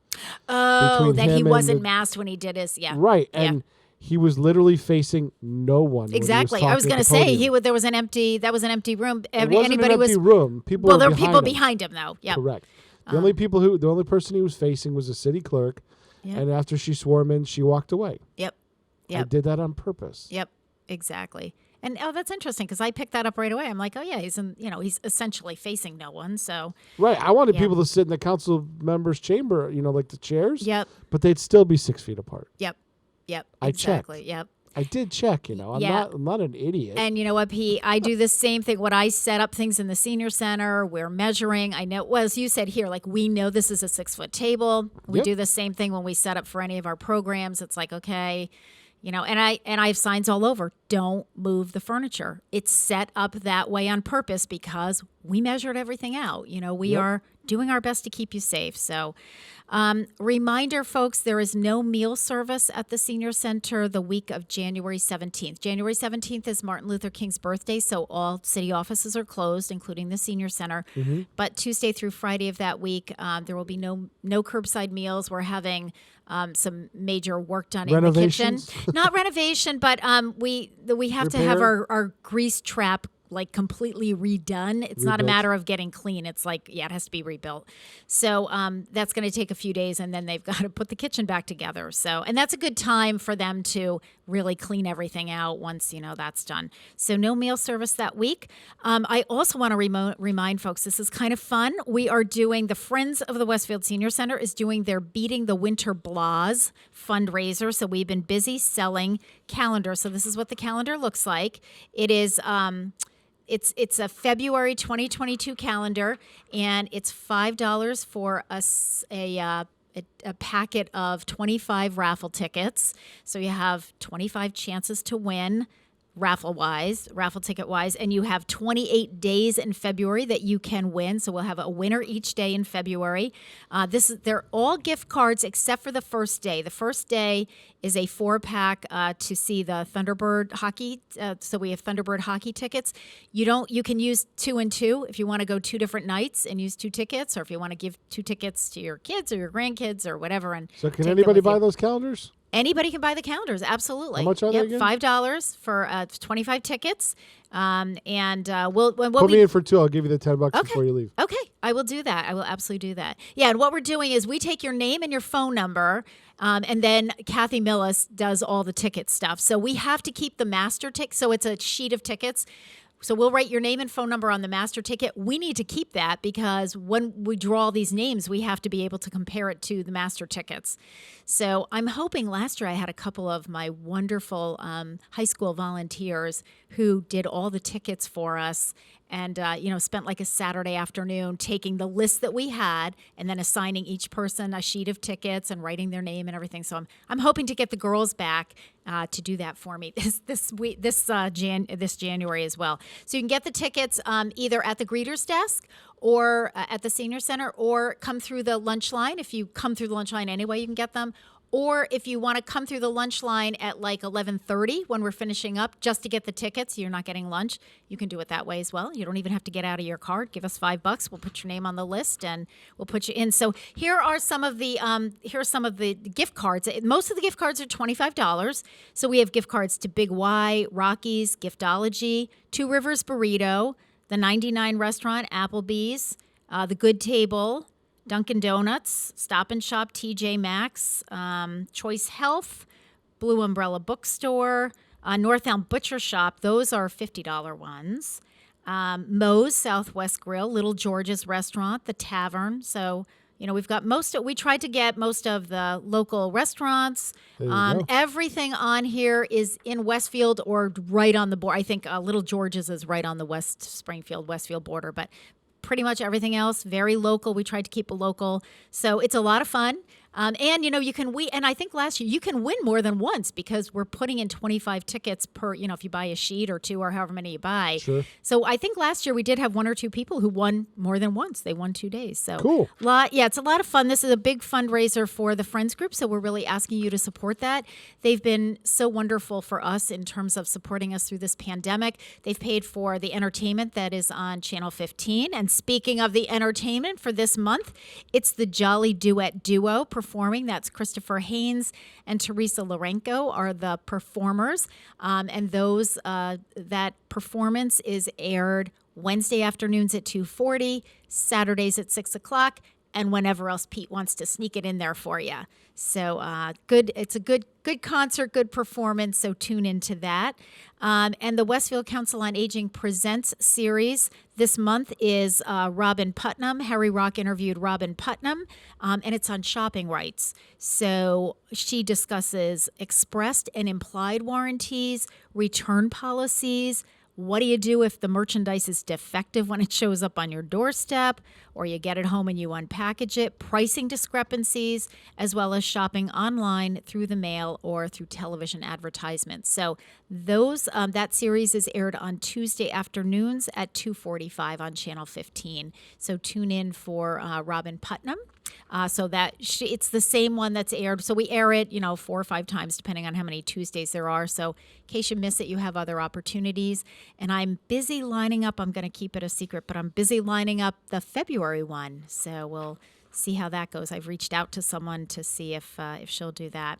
Oh, that he wasn't the, masked when he did his, Right, and he was literally facing no one. Exactly. I was going to say there was an empty room. It wasn't an empty room. People there were behind people him. behind him, though. Yeah. Correct. The only person he was facing was a city clerk, and after she swore him in, she walked away. Yep. I did that on purpose. Yep. Exactly. And that's interesting because I picked that up right away. I'm like, oh yeah, he's essentially facing no one. So right, I wanted people to sit in the council members' chamber, like the chairs. Yep. But they'd still be 6 feet apart. Yep. Exactly. I checked. Yep. I did check. I'm not an idiot. And you know what, Pete? I do the same thing. When I set up things in the senior center, we're measuring. I know. Well, as you said here, like we know this is a 6 foot table. We do the same thing when we set up for any of our programs. It's like, okay. And I have signs all over. Don't move the furniture. It's set up that way on purpose because we measured everything out. We are doing our best to keep you safe. So, reminder, folks, there is no meal service at the Senior Center the week of January 17th. January 17th is Martin Luther King's birthday, so all city offices are closed, including the Senior Center. Mm-hmm. But Tuesday through Friday of that week, there will be no curbside meals. We're having some major work done in the kitchen. Not renovation, but we have to have our grease trap like completely redone. It's not a matter of getting clean. It's like, yeah, it has to be rebuilt. So that's going to take a few days, and then they've got to put the kitchen back together. So, and that's a good time for them to really clean everything out once, that's done. So no meal service that week. I also want to remind folks, this is kind of fun. We are doing, the Friends of the Westfield Senior Center is doing their Beating the Winter Blahs fundraiser. So we've been busy selling calendars. So this is what the calendar looks like. It is, it's a February 2022 calendar, and it's $5 for a packet of 25 raffle tickets. So you have 25 chances to win raffle ticket wise, and you have 28 days in February that you can win. So we'll have a winner each day in February. They're all gift cards except for the first day. The first day is a 4-pack to see the Thunderbird hockey. So we have Thunderbird hockey tickets. You can use 2 and 2 if you want to go 2 different nights and use 2 tickets, or if you want to give 2 tickets to your kids or your grandkids or whatever. And so can anybody buy those calendars? Anybody can buy the calendars, absolutely. How much are they again? $5 for 25 tickets. We'll put me in for 2. I'll give you the $10 before you leave. Okay, I will do that. I will absolutely do that. Yeah, and what we're doing is we take your name and your phone number, and then Kathy Millis does all the ticket stuff. So we have to keep the master ticket. So it's a sheet of tickets. So we'll write your name and phone number on the master ticket. We need to keep that because when we draw these names, we have to be able to compare it to the master tickets. So I'm hoping, last year I had a couple of my wonderful high school volunteers who did all the tickets for us, and spent like a Saturday afternoon taking the list that we had and then assigning each person a sheet of tickets and writing their name and everything. So I'm hoping to get the girls back to do that for me this January as well. So you can get the tickets either at the greeter's desk or at the senior center, or come through the lunch line. If you come through the lunch line anyway, you can get them. Or if you want to come through the lunch line at like 11:30 when we're finishing up, just to get the tickets, you're not getting lunch, you can do it that way as well. You don't even have to get out of your card. Give us $5. We'll put your name on the list and we'll put you in. So here are some of the gift cards. Most of the gift cards are $25. So we have gift cards to Big Y, Rockies, Giftology, Two Rivers Burrito, the 99 Restaurant, Applebee's, the Good Table, Dunkin' Donuts, Stop and Shop, TJ Maxx, Choice Health, Blue Umbrella Bookstore, North Elm Butcher Shop. Those are $50 ones. Moe's Southwest Grill, Little George's Restaurant, The Tavern. So, we've got we tried to get most of the local restaurants. Everything on here is in Westfield or right on the border. I think Little George's is right on the West Springfield, Westfield border, but pretty much everything else, very local. We tried to keep it local. So it's a lot of fun. And I think last year you can win more than once because we're putting in 25 tickets per, if you buy a sheet or 2 or however many you buy. Sure. So I think last year we did have 1 or 2 people who won more than once. They won 2 days. So cool. It's a lot of fun. This is a big fundraiser for the Friends Group. So we're really asking you to support that. They've been so wonderful for us in terms of supporting us through this pandemic. They've paid for the entertainment that is on Channel 15. And speaking of the entertainment for this month, it's the Jolly Duet Duo performing. That's Christopher Haynes and Teresa Lorenko are the performers. And that performance is aired Wednesday afternoons at 2:40, Saturdays at 6 o'clock, and whenever else Pete wants to sneak it in there for you. So good. It's a good concert, good performance. So tune into that. And the Westfield Council on Aging Presents series this month is Robin Putnam. Harry Rock interviewed Robin Putnam, and it's on shopping rights. So she discusses expressed and implied warranties, return policies. What do you do if the merchandise is defective when it shows up on your doorstep, or you get it home and you unpackage it? Pricing discrepancies, as well as shopping online through the mail or through television advertisements. So that series is aired on Tuesday afternoons at 2:45 on Channel 15. So tune in for Robin Putnam. It's the same one that's aired. So we air it, 4 or 5 times, depending on how many Tuesdays there are. So in case you miss it, you have other opportunities. And I'm busy lining up. I'm going to keep it a secret, but I'm busy lining up the February one. So we'll see how that goes. I've reached out to someone to see if she'll do that.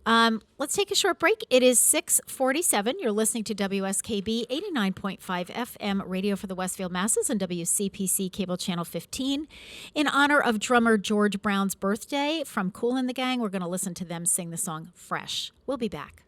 Let's take a short break. It is 6:47. You're listening to WSKB 89.5 FM radio for the Westfield Masses and WCPC Cable Channel 15. In honor of drummer George Brown's birthday, from Kool and the Gang, we're going to listen to them sing the song Fresh. We'll be back.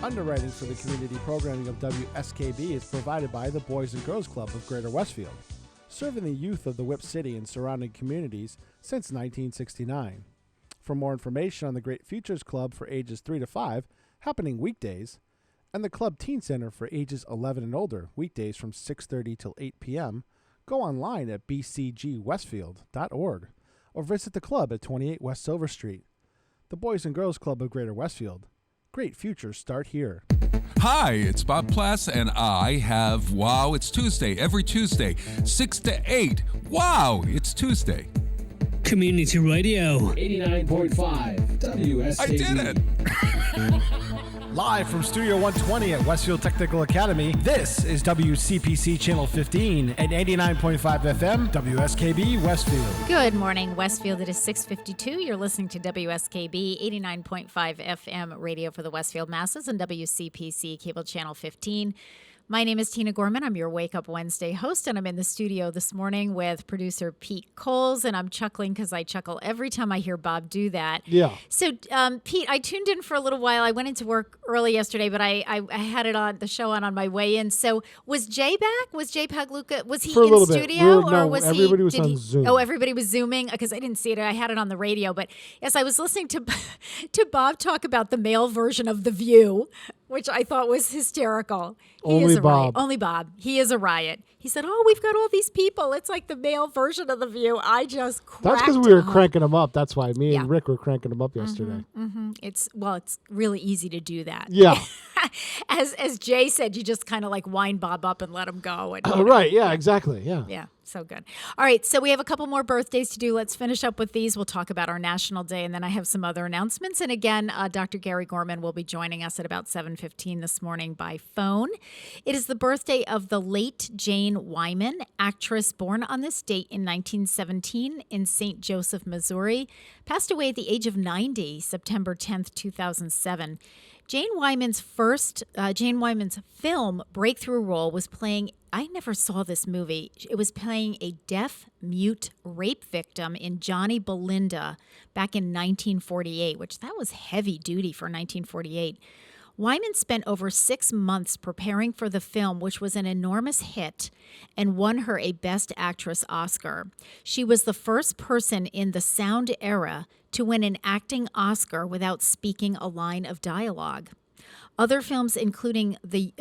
Underwriting for the community programming of WSKB is provided by the Boys and Girls Club of Greater Westfield, serving the youth of the Whip City and surrounding communities since 1969. For more information on the Great Futures Club for ages 3 to 5, happening weekdays, and the Club Teen Center for ages 11 and older, weekdays from 6:30 till 8 p.m., go online at bcgwestfield.org or visit the club at 28 West Silver Street. The Boys and Girls Club of Greater Westfield, Great futures start here. Hi, it's Bob Plass, and I have Wow, it's Tuesday. Every Tuesday, 6 to 8. Wow, it's Tuesday. Community Radio. 89.5 WSKB. I did it! Live from Studio 120 at Westfield Technical Academy, this is WCPC Channel 15 and 89.5 FM, WSKB Westfield. Good morning, Westfield. It is 6:52. You're listening to WSKB 89.5 FM radio for the Westfield Masses and WCPC Cable Channel 15. My name is Tina Gorman. I'm your Wake Up Wednesday host, and I'm in the studio this morning with producer Pete Coles, and I'm chuckling because I chuckle every time I hear Bob do that. Yeah. So, Pete, I tuned in for a little while. I went into work early yesterday, but I had it on the show on my way in. So, was Jay back? Was Jay Pagluka? Was he For a in little bit. studio, No, or was everybody he? was did on he, Zoom. Oh, everybody was zooming because I didn't see it. I had it on the radio, but yes, I was listening to Bob talk about the male version of The View, which I thought was hysterical. He Only is a riot. Bob. Only Bob. He is a riot. He said, "Oh, we've got all these people. It's like the male version of The View." I just cracked That's because we were up. cranking them up. That's why me Yeah. and Rick were cranking them up yesterday. It's really easy to do that. Yeah. As Jay said, you just kind of like wind Bob up and let him go. And, you know, Right. Yeah, exactly. Yeah. Yeah, so good. All right, so we have a couple more birthdays to do. Let's finish up with these. We'll talk about our National Day, and then I have some other announcements. And again, Dr. Gary Gorman will be joining us at about 7:15 this morning by phone. It is the birthday of the late Jane Wyman, actress born on this date in 1917 in St. Joseph, Missouri. Passed away at the age of 90, September 10th, 2007. Jane Wyman's film breakthrough role was playing, I never saw this movie, it was playing a deaf-mute rape victim in Johnny Belinda back in 1948, which that was heavy duty for 1948. Wyman spent over 6 months preparing for the film, which was an enormous hit, and won her a Best Actress Oscar. She was the first person in the sound era to win an acting Oscar without speaking a line of dialogue. Other films included The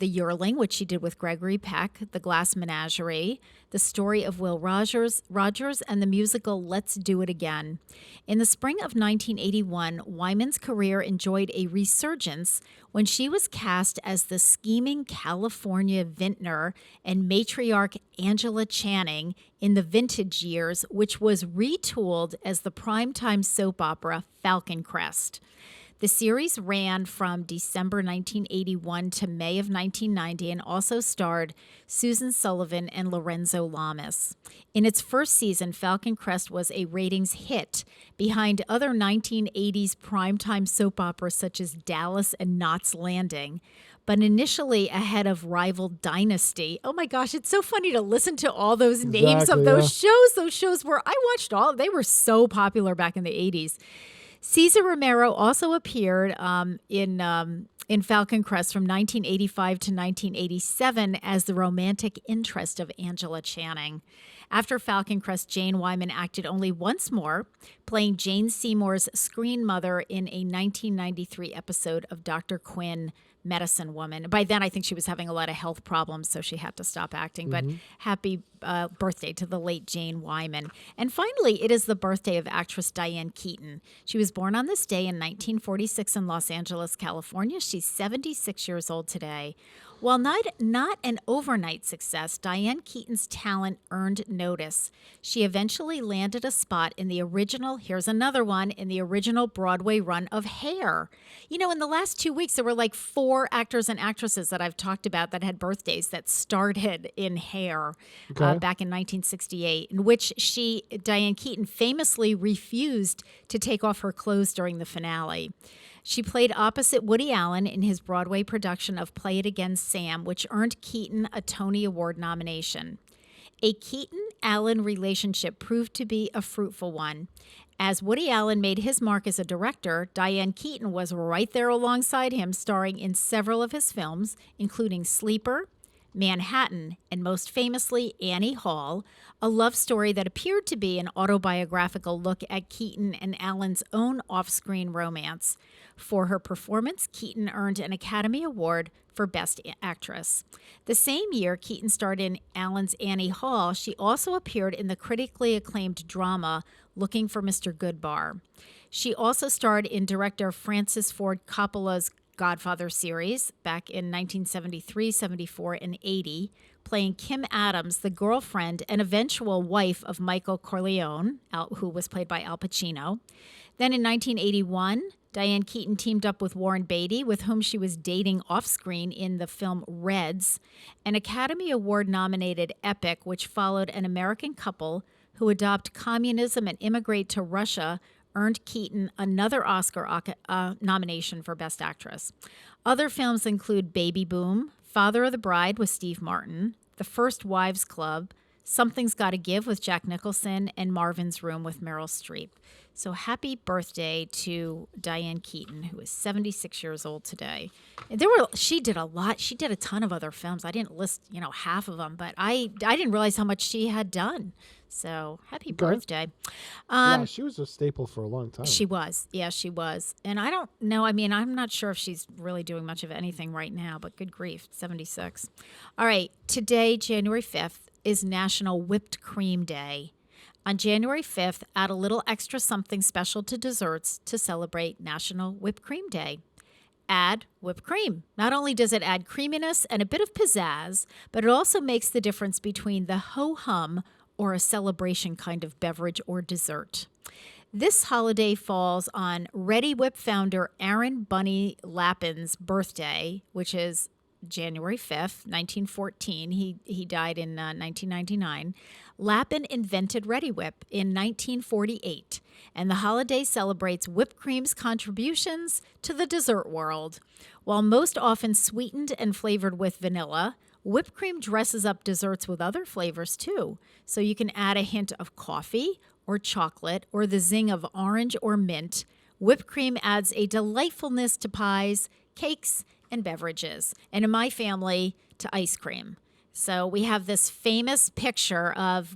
Yearling, which she did with Gregory Peck, The Glass Menagerie, The Story of Will Rogers, and the musical Let's Do It Again. In the spring of 1981, Wyman's career enjoyed a resurgence when she was cast as the scheming California vintner and matriarch Angela Channing in The Vintage Years, which was retooled as the primetime soap opera Falcon Crest. The series ran from December 1981 to May of 1990 and also starred Susan Sullivan and Lorenzo Lamas. In its first season, Falcon Crest was a ratings hit behind other 1980s primetime soap operas such as Dallas and Knots Landing, but initially ahead of rival Dynasty. Oh my gosh, it's so funny to listen to all those names of those shows. Those shows were, I watched all, they were so popular back in the 80s. Cesar Romero also appeared in Falcon Crest from 1985 to 1987 as the romantic interest of Angela Channing. After Falcon Crest, Jane Wyman acted only once more, playing Jane Seymour's screen mother in a 1993 episode of Dr. Quinn, Medicine Woman. By then, I think she was having a lot of health problems, so she had to stop acting. But happy birthday to the late Jane Wyman. And finally, it is the birthday of actress Diane Keaton. She was born on this day in 1946 in Los Angeles, California. She's 76 years old today. While not an overnight success, Diane Keaton's talent earned notice. She eventually landed a spot in the original, here's another one, in the original Broadway run of Hair. You know, in the last 2 weeks, there were like 4 actors and actresses that I've talked about that had birthdays that started in Hair back in 1968, in which Diane Keaton, famously refused to take off her clothes during the finale. She played opposite Woody Allen in his Broadway production of Play It Again, Sam, which earned Keaton a Tony Award nomination. A Keaton-Allen relationship proved to be a fruitful one. As Woody Allen made his mark as a director, Diane Keaton was right there alongside him, starring in several of his films, including Sleeper, Manhattan, and most famously Annie Hall, a love story that appeared to be an autobiographical look at Keaton and Alan's own off-screen romance. For her performance, Keaton earned an Academy Award for Best Actress. The same year Keaton starred in Alan's Annie Hall, she also appeared in the critically acclaimed drama Looking for Mr. Goodbar. She also starred in director Francis Ford Coppola's Godfather series back in 1973, 74, and 80, playing Kim Adams, the girlfriend and eventual wife of Michael Corleone, who was played by Al Pacino. Then in 1981, Diane Keaton teamed up with Warren Beatty, with whom she was dating off-screen in the film Reds, an Academy Award-nominated epic which followed an American couple who adopt communism and immigrate to Russia, earned Keaton another Oscar nomination for Best Actress. Other films include Baby Boom, Father of the Bride with Steve Martin, The First Wives Club, Something's Gotta Give with Jack Nicholson, and Marvin's Room with Meryl Streep. So happy birthday to Diane Keaton, who is 76 years old today. She did a lot. She did a ton of other films. I didn't list, half of them, but I didn't realize how much she had done. So happy birthday. Yeah, she was a staple for a long time. She was. Yeah, she was. And I don't know. I mean, I'm not sure if she's really doing much of anything right now, but good grief, 76. All right. Today, January 5th, is National Whipped Cream Day. On January 5th, add a little extra something special to desserts to celebrate National Whipped Cream Day. Add whipped cream. Not only does it add creaminess and a bit of pizzazz, but it also makes the difference between the ho-hum or a celebration kind of beverage or dessert. This holiday falls on Ready Whip founder Aaron Bunny Lappin's birthday, which is January 5th, 1914. He died in 1999. Lappin invented Ready Whip in 1948, and the holiday celebrates whipped cream's contributions to the dessert world. While most often sweetened and flavored with vanilla, whipped cream dresses up desserts with other flavors too, so you can add a hint of coffee or chocolate or the zing of orange or mint. Whipped cream adds a delightfulness to pies, cakes, and beverages, and in my family, to ice cream. So we have this famous picture of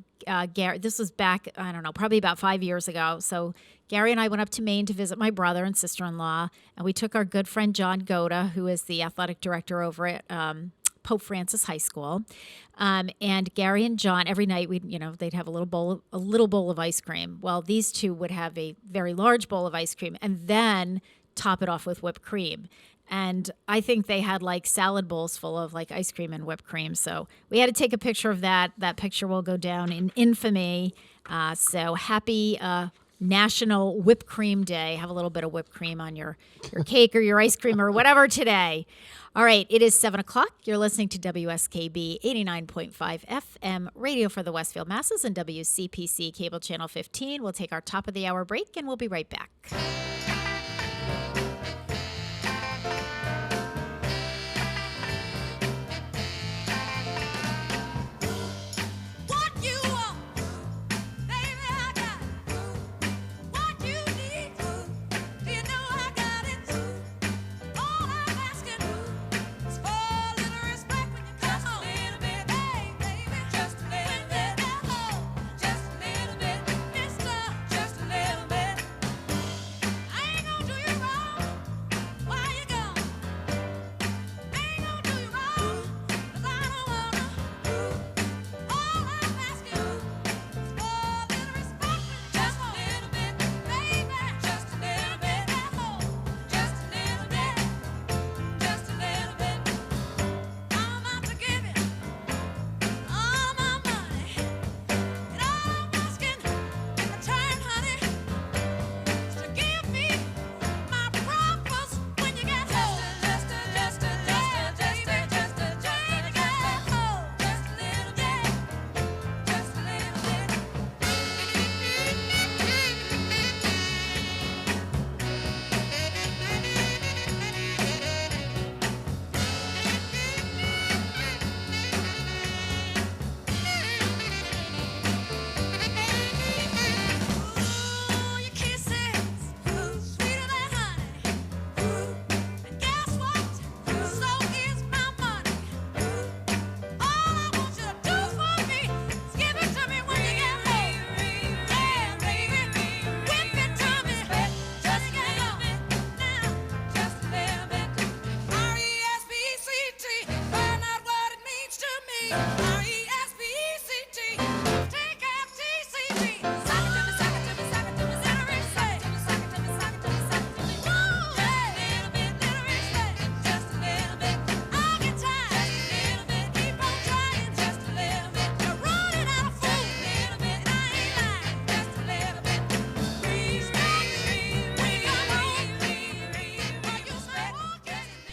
Gary. This was back, I don't know, probably about 5 years ago. So Gary and I went up to Maine to visit my brother and sister-in-law, and we took our good friend John Goda, who is the athletic director over at Pope Francis High School. And Gary and John, every night they'd have a little bowl of ice cream. Well, these two would have a very large bowl of ice cream and then top it off with whipped cream. And I think they had like salad bowls full of like ice cream and whipped cream. So we had to take a picture of that. That picture will go down in infamy. So happy National Whipped Cream Day. Have a little bit of whipped cream on your cake or your ice cream or whatever today. All right, it is 7 o'clock. You're listening to WSKB 89.5 FM, radio for the Westfield Masses, and WCPC Cable Channel 15. We'll take our top of the hour break, and we'll be right back.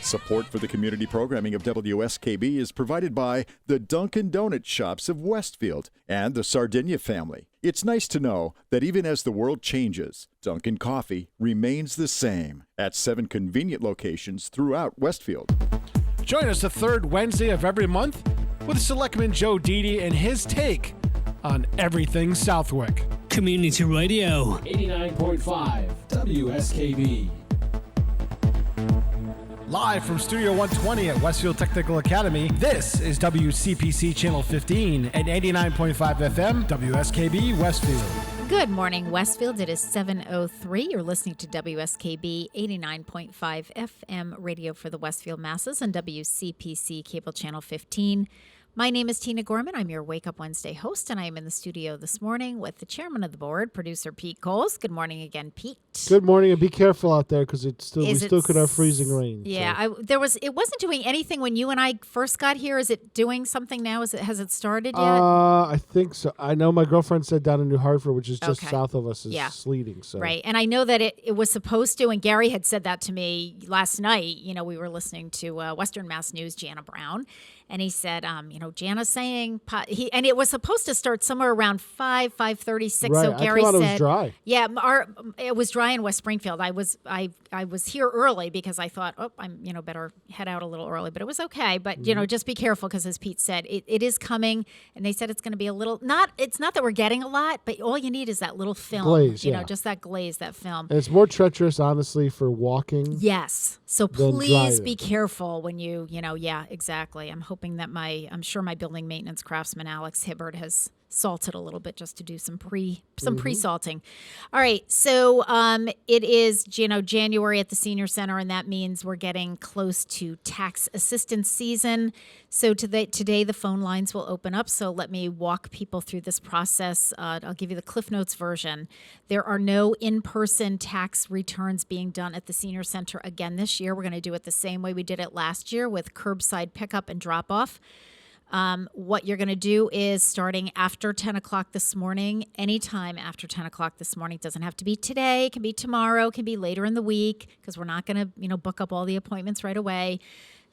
Support for the community programming of WSKB is provided by the Dunkin' Donut Shops of Westfield and the Sardinia family. It's nice to know that even as the world changes, Dunkin' Coffee remains the same at 7 convenient locations throughout Westfield. Join us the third Wednesday of every month with Selectman Joe Didi and his take on everything Southwick. Community Radio. 89.5 WSKB. Live from Studio 120 at Westfield Technical Academy, this is WCPC Channel 15 and 89.5 FM, WSKB Westfield. Good morning, Westfield. It is 7:03. You're listening to WSKB 89.5 FM radio for the Westfield masses and WCPC Cable Channel 15. My name is Tina Gorman. I'm your Wake Up Wednesday host, and I am in the studio this morning with the chairman of the board, producer Pete Coles. Good morning again, Pete. Good morning, and be careful out there because we still could have freezing rain. Yeah, so. It wasn't doing anything when you and I first got here. Is it doing something now? Has it started yet? I think so. I know my girlfriend said down in New Hartford, which is just south of us, is sleeting. So right, and I know that it was supposed to, and Gary had said that to me last night. You know, we were listening to Western Mass News, Jana Brown. And he said, Jana's saying, and it was supposed to start somewhere around 5:36. Right. So Gary said, it was dry. Yeah, it was dry in West Springfield. I was here early because I thought, I'm better head out a little early, but it was okay. But just be careful because, as Pete said, it is coming, and they said it's going to be a little. It's not that we're getting a lot, but all you need is that little film, glaze, just that glaze, that film. And it's more treacherous, honestly, for walking. Yes, so please be careful when you. Yeah, exactly. I'm hoping that I'm sure my building maintenance craftsman Alex Hibbert has salted a little bit just to do some pre-salting. All right, so it is January at the senior center, and that means we're getting close to tax assistance season. So today the phone lines will open up. So let me walk people through this process. I'll give you the Cliff Notes version. There are no in-person tax returns being done at the senior center again this year. We're going to do it the same way we did it last year with curbside pickup and drop-off. What you're going to do is starting after 10 o'clock this morning, anytime after 10 o'clock this morning. It doesn't have to be today. It can be tomorrow. It can be later in the week because we're not going to, book up all the appointments right away.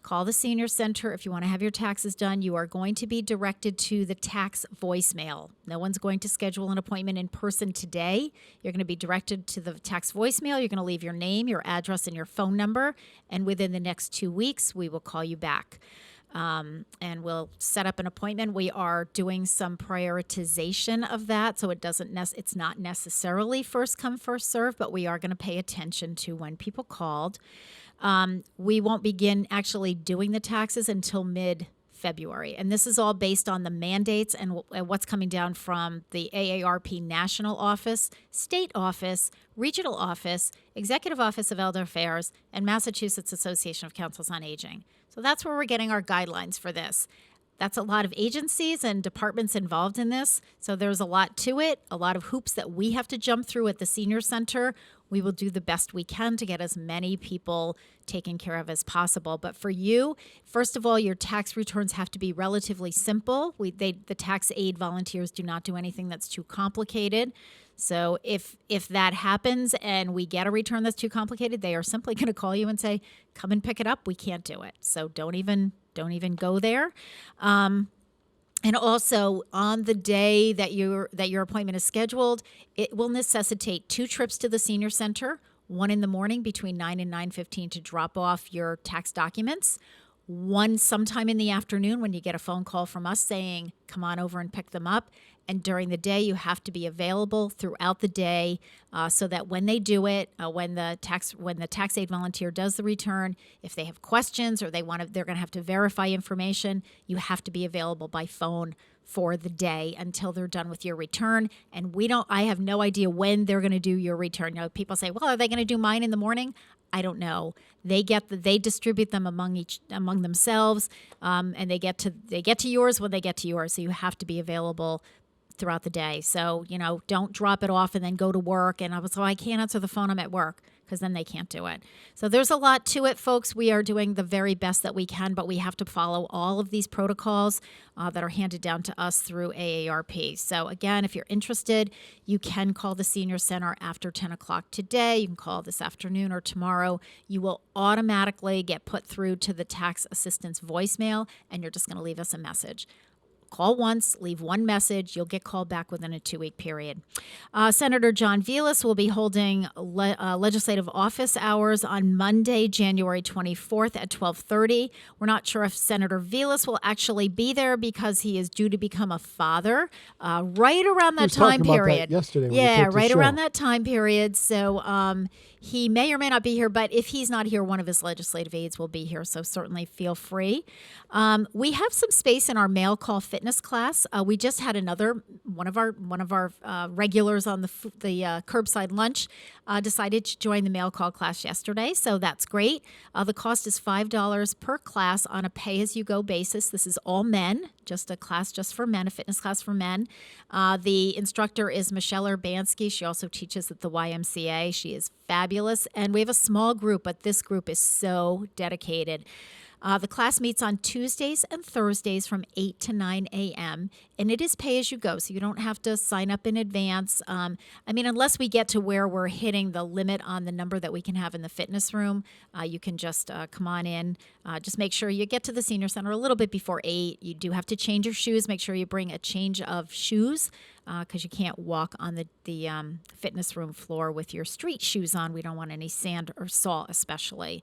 Call the senior center if you want to have your taxes done. You are going to be directed to the tax voicemail. No one's going to schedule an appointment in person today. You're going to be directed to the tax voicemail. You're going to leave your name, your address, and your phone number. And within the next 2 weeks, we will call you back. And we'll set up an appointment. We are doing some prioritization of that, so it's not necessarily first come, first serve, but we are going to pay attention to when people called. We won't begin actually doing the taxes until mid-February, and this is all based on the mandates and what's coming down from the AARP National Office, State Office, Regional Office, Executive Office of Elder Affairs, and Massachusetts Association of Councils on Aging. So that's where we're getting our guidelines for this. That's a lot of agencies and departments involved in this. So there's a lot to it, a lot of hoops that we have to jump through at the senior center. We will do the best we can to get as many people taken care of as possible. But for you, first of all, your tax returns have to be relatively simple. The tax aid volunteers do not do anything that's too complicated. So if that happens and we get a return that's too complicated, they are simply going to call you and say, come and pick it up. We can't do it. So don't even go there. And also on the day that your appointment is scheduled, it will necessitate 2 trips to the senior center, one in the morning between 9 and 9:15 to drop off your tax documents, one sometime in the afternoon when you get a phone call from us saying, come on over and pick them up. And during the day, you have to be available throughout the day so that when they do it, when the tax aid volunteer does the return, if they have questions or they're going to have to verify information, you have to be available by phone for the day until they're done with your return. And I have no idea when they're going to do your return. People say, well, are they going to do mine in the morning? I don't know. They distribute them among themselves, and they get to yours when they get to yours. So you have to be available throughout the day. So, don't drop it off and then go to work. And I can't answer the phone, I'm at work, because then they can't do it. So there's a lot to it, folks. We are doing the very best that we can, but we have to follow all of these protocols that are handed down to us through AARP. So again, if you're interested, you can call the Senior Center after 10 o'clock today. You can call this afternoon or tomorrow. You will automatically get put through to the tax assistance voicemail, and you're just going to leave us a message. Call once, leave one message. You'll get called back within a 2-week period. Senator John Velas will be holding legislative office hours on Monday, January 24th at 12:30. We're not sure if Senator Velas will actually be there because he is due to become a father right around that time period. That yesterday. Yeah, right around that time period. So he may or may not be here, but if he's not here, one of his legislative aides will be here. So certainly feel free. We have some space in our mail call fitness class. We just had one of our regulars on the curbside lunch decided to join the mail call class yesterday. So that's great. The cost is $5 per class on a pay-as-you-go basis. This is all men, just a class just for men, a fitness class for men. The instructor is Michelle Urbanski. She also teaches at the YMCA. She is fabulous. And we have a small group, but this group is so dedicated. The class meets on Tuesdays and Thursdays from 8 to 9 a.m., and it is pay-as-you-go, so you don't have to sign up in advance. Unless we get to where we're hitting the limit on the number that we can have in the fitness room, you can just come on in. Just make sure you get to the Senior Center a little bit before 8. You do have to change your shoes. Make sure you bring a change of shoes because you can't walk on the fitness room floor with your street shoes on. We don't want any sand or salt especially.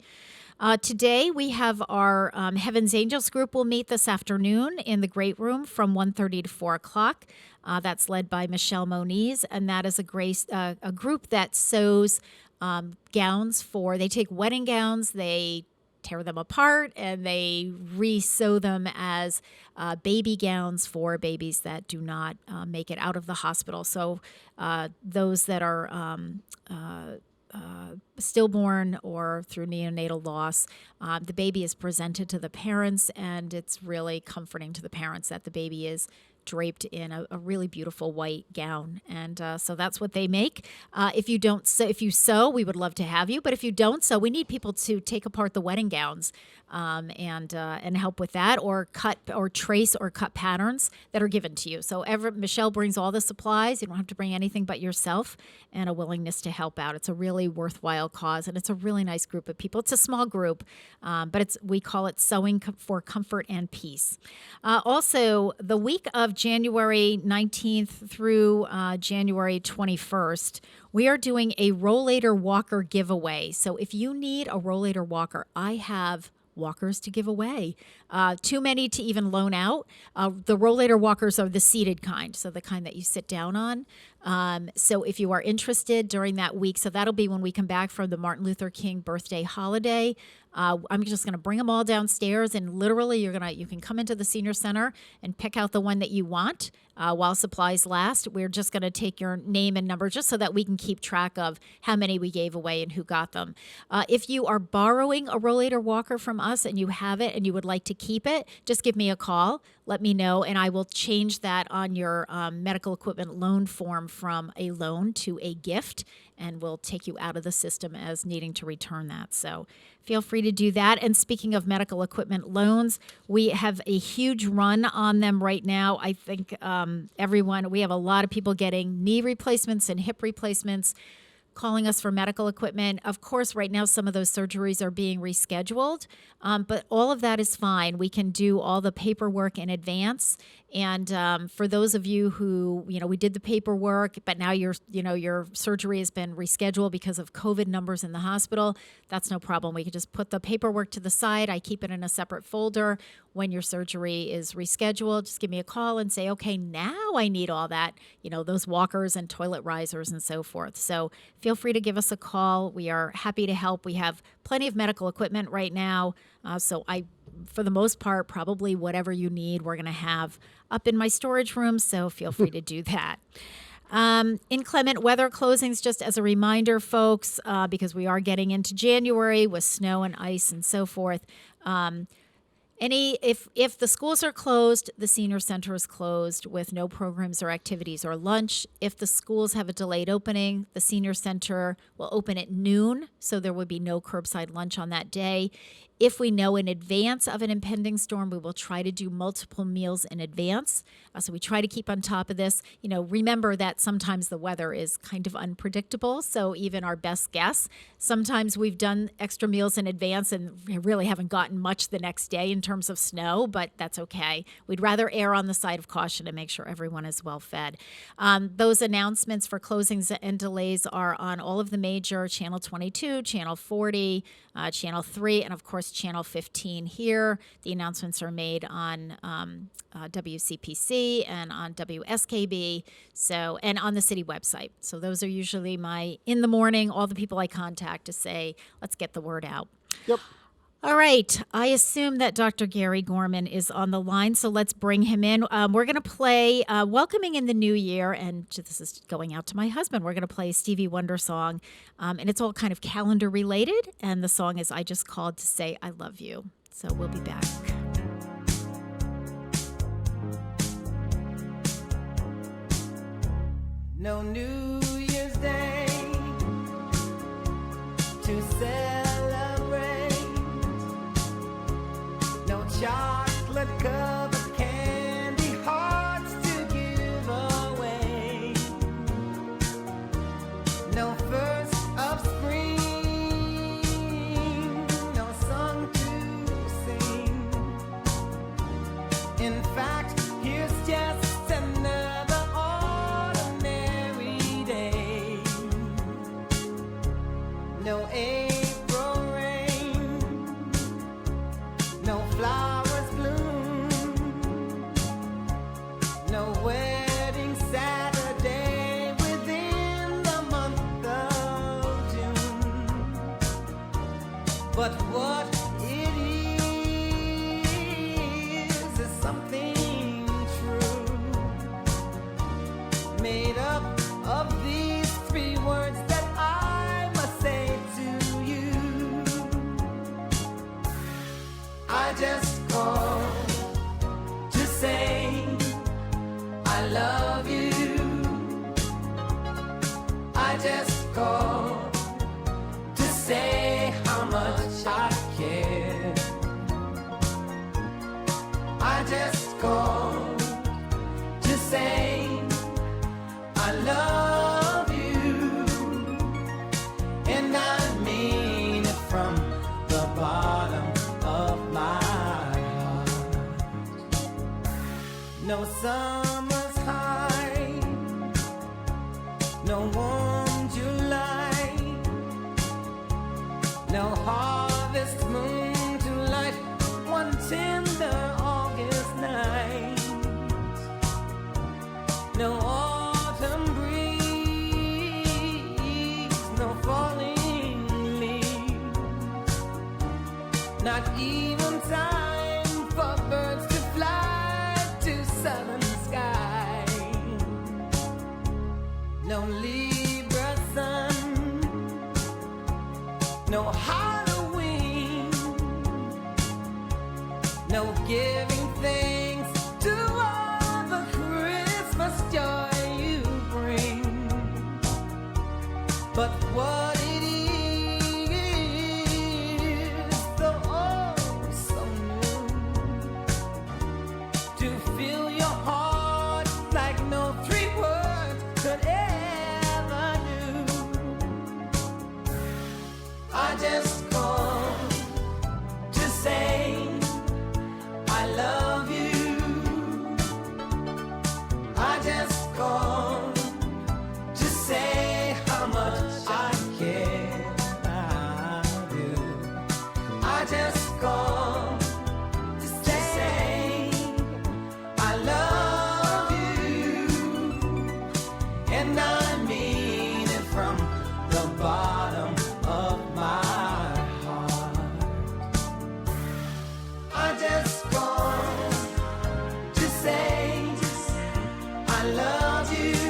Today, we have our Heaven's Angels group will meet this afternoon in the Great Room from 1:30 to 4 o'clock. That's led by Michelle Moniz, and that is a group that sews gowns they take wedding gowns, they tear them apart, and they re-sew them as baby gowns for babies that do not make it out of the hospital. So those that are stillborn or through neonatal loss, the baby is presented to the parents, and it's really comforting to the parents that the baby is draped in a really beautiful white gown. And so that's what they make. If you sew, we would love to have you. But if you don't sew, we need people to take apart the wedding gowns and help with that, or cut or trace or cut patterns that are given to you. So Michelle brings all the supplies. You don't have to bring anything but yourself and a willingness to help out. It's a really worthwhile cause, and it's a really nice group of people. It's a small group, but we call it Sewing for Comfort and Peace. Also, the week of January 19th through January 21st, we are doing a Rollator Walker giveaway. So if you need a Rollator Walker, I have walkers to give away. Too many to even loan out. The Rollator walkers are the seated kind, so the kind that you sit down on. So if you are interested during that week, so that'll be when we come back from the Martin Luther King birthday holiday. I'm just going to bring them all downstairs, and literally you can come into the Senior Center and pick out the one that you want while supplies last. We're just going to take your name and number just so that we can keep track of how many we gave away and who got them. If you are borrowing a Rollator walker from us and you have it and you would like to keep it, just give me a call. Let me know, and I will change that on your medical equipment loan form from a loan to a gift, and we'll take you out of the system as needing to return that. So feel free to do that. And speaking of medical equipment loans, we have a huge run on them right now. I think we have a lot of people getting knee replacements and hip replacements, calling us for medical equipment. Of course, right now, some of those surgeries are being rescheduled, but all of that is fine. We can do all the paperwork in advance. And for those of you who, we did the paperwork, but now your surgery has been rescheduled because of COVID numbers in the hospital, that's no problem. We can just put the paperwork to the side. I keep it in a separate folder. When your surgery is rescheduled, just give me a call and say, okay, now I need all that, those walkers and toilet risers and so forth. So feel free to give us a call. We are happy to help. We have plenty of medical equipment right now. For the most part, probably whatever you need, we're going to have up in my storage room. So feel free to do that. Inclement weather closings, just as a reminder, folks, because we are getting into January with snow and ice and so forth. If the schools are closed, the senior center is closed with no programs or activities or lunch. If the schools have a delayed opening, the senior center will open at noon, so there would be no curbside lunch on that day. If we know in advance of an impending storm, we will try to do multiple meals in advance. So we try to keep on top of this. Remember that sometimes the weather is kind of unpredictable. So even our best guess, sometimes we've done extra meals in advance and we really haven't gotten much the next day in terms of snow, but that's okay. We'd rather err on the side of caution and make sure everyone is well fed. Those announcements for closings and delays are on all of the major Channel 22, Channel 40, Channel 3, and of course Channel 15 here. The announcements are made on WCPC and on WSKB, and on the city website. So those are usually in the morning, all the people I contact to say, let's get the word out. Yep. All right. I assume that Dr. Gary Gorman is on the line, so let's bring him in. We're going to play Welcoming in the New Year, and this is going out to my husband. We're going to play a Stevie Wonder song, and it's all kind of calendar related, and the song is I Just Called to Say I Love You. So we'll be back. No New Year's Day to celebrate, no chocolate covered candy hearts to give away, no first of spring, no song to sing. In fact, here's just another ordinary day. No April rain, no flowers bloom, no wedding Saturday within the month of June. But what it is something true, made up of these three words that I must say to you. I just called to say I love you. I just called to say how much I care. I just called to say I love you, and I mean it from the bottom of my heart. No summer's high, no warm July, no harvest moon to light one tender August night, no autumn breeze, no falling leaves, not even time for birds to fly to southern sky, no Libra sun, no Halloween, no giving thanks to all the Christmas joy you bring. But what it is, so oh so new, to fill your heart like no three words could ever do. I just called to say I love you. I just called to say how much I care. I do. I just called to say I love you, and I mean it from the bottom of my heart. I just called to say I love you.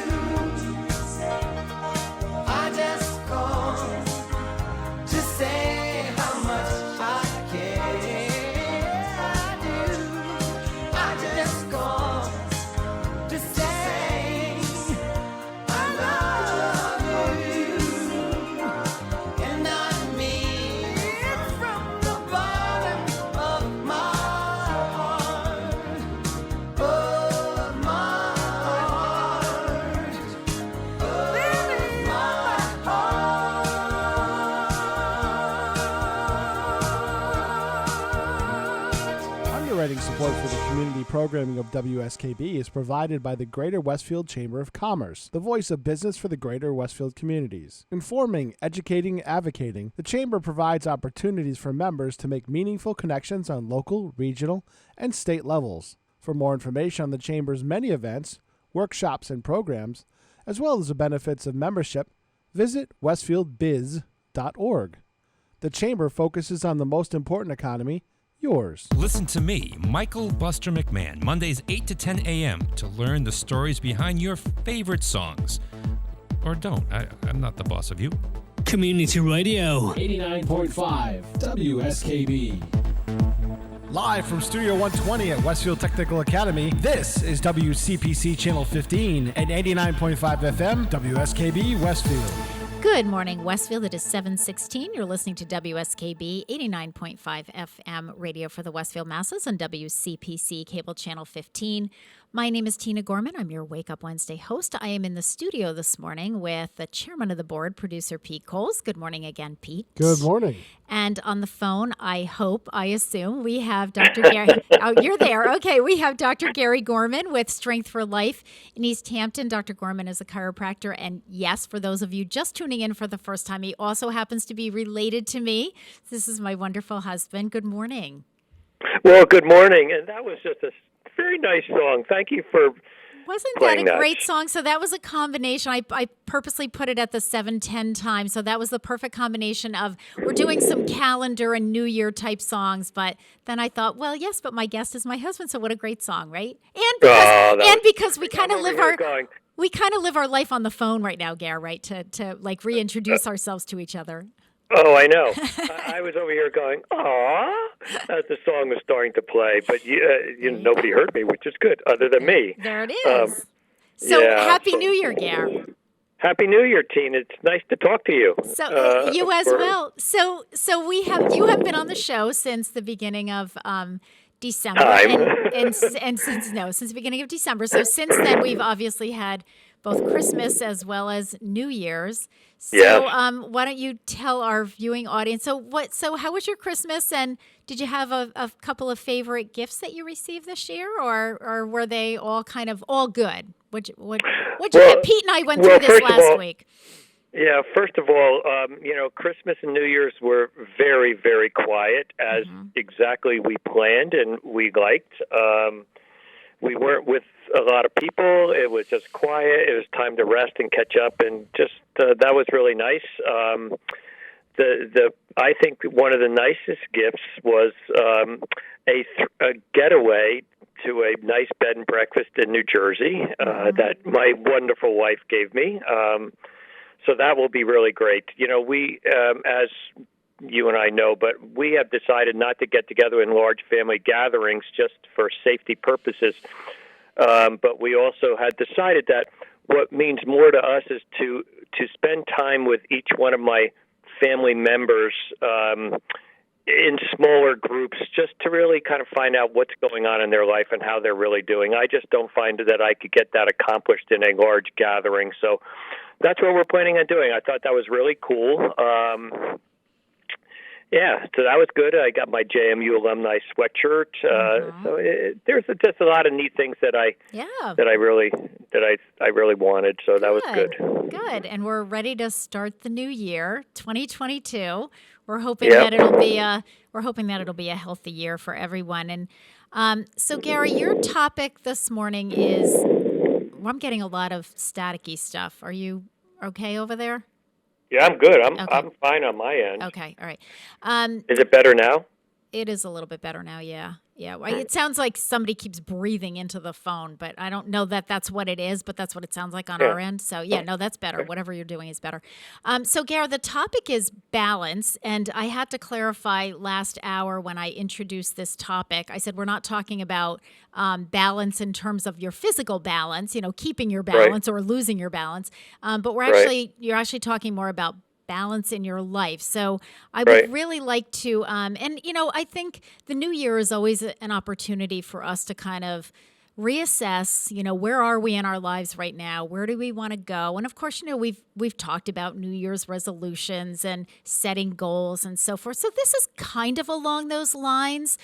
Underwriting support for the community programming of WSKB is provided by the Greater Westfield Chamber of Commerce, the voice of business for the Greater Westfield communities. Informing, educating, and advocating, the Chamber provides opportunities for members to make meaningful connections on local, regional, and state levels. For more information on the Chamber's many events, workshops, and programs, as well as the benefits of membership, visit westfieldbiz.org. The Chamber focuses on the most important economy, yours. Listen to me, Michael Buster McMahon, Mondays 8 to 10 a.m. to learn the stories behind your favorite songs. Or don't. I'm not the boss of you. Community Radio. 89.5 WSKB. Live from Studio 120 at Westfield Technical Academy, this is WCPC Channel 15 and 89.5 FM, WSKB Westfield. Good morning, Westfield. It is 7:16. You're listening to WSKB 89.5 FM radio for the Westfield masses on WCPC Cable Channel 15. My name is Tina Gorman. I'm your Wake Up Wednesday host. I am in the studio this morning with the chairman of the board, producer Pete Coles. Good morning again, Pete. Good morning. And on the phone, I assume, we have Dr. Gary. Oh, you're there. Okay, we have Dr. Gary Gorman with Strength for Life in East Hampton. Dr. Gorman is a chiropractor. And yes, for those of you just tuning in for the first time, he also happens to be related to me. This is my wonderful husband. Good morning. Well, good morning. And that was just a very nice song. Thank you for Wasn't that a great song? So that was a combination. I purposely put it at the 7:10 time. So that was the perfect combination of, we're doing some calendar and New Year type songs. But then I thought, well, yes, but my guest is my husband. So what a great song, right? And because we kind of live our life on the phone right now, Gare, right? To like reintroduce ourselves to each other. Oh, I know. I was over here going, "Aw," as the song was starting to play, but nobody heard me, which is good, other than me. There it is. Happy New Year, Gare. Happy New Year, Tina. It's nice to talk to you. So you as well. So you have been on the show since the beginning of December, since the beginning of December. So since then, we've obviously had both Christmas as well as New Year's. So why don't you tell our viewing audience, so how was your Christmas, and did you have a couple of favorite gifts that you received this year, or were they all kind of all good? What'd you get? Pete and I went through this last week. Yeah, first of all, Christmas and New Year's were very, very quiet, as exactly we planned and we liked. We weren't with a lot of people. It was just quiet. It was time to rest and catch up, and just that was really nice. I think one of the nicest gifts was a getaway to a nice bed and breakfast in New Jersey that my wonderful wife gave me. So that will be really great. We, as you and I know, but we have decided not to get together in large family gatherings just for safety purposes. But we also had decided that what means more to us is to spend time with each one of my family members in smaller groups, just to really kind of find out what's going on in their life and how they're really doing. I just don't find that I could get that accomplished in a large gathering. So that's what we're planning on doing. I thought that was really cool. So that was good. I got my JMU alumni sweatshirt. So there's just a lot of neat things that I really wanted. So that was good. Good, and we're ready to start the new year, 2022. We're hoping that it'll be a healthy year for everyone. And so, Gary, your topic this morning is. I'm getting a lot of staticky stuff. Are you okay over there? Yeah, I'm good. I'm fine on my end. Okay, all right. Is it better now? It is a little bit better now, yeah. It sounds like somebody keeps breathing into the phone, but I don't know that that's what it is, but that's what it sounds like on our end. So, that's better. Whatever you're doing is better. So, Gare, the topic is balance, and I had to clarify last hour when I introduced this topic. I said we're not talking about balance in terms of your physical balance, keeping your balance or losing your balance, but you're actually talking more about balance in your life. So I would really like to, I think the new year is always an opportunity for us to kind of reassess, where are we in our lives right now? Where do we want to go? And of course, we've talked about New Year's resolutions and setting goals and so forth. So this is kind of along those lines,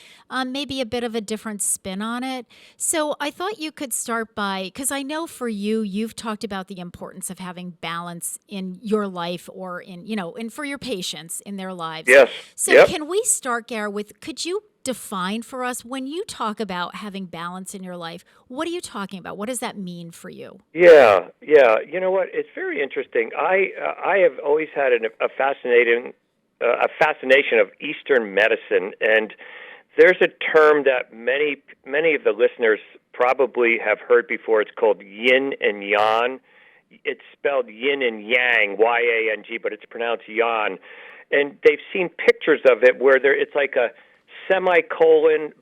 maybe a bit of a different spin on it. So I thought you could start by, because I know for you, you've talked about the importance of having balance in your life or and for your patients in their lives. Yes. So Can we start, Gare, could you define for us, when you talk about having balance in your life, what are you talking about? What does that mean for you? Yeah. You know what? It's very interesting. I have always had a fascination of Eastern medicine, and there's a term that many of the listeners probably have heard before. It's called yin and yang. It's spelled yin and yang, Y-A-N-G, but it's pronounced yan. And they've seen pictures of it where it's like a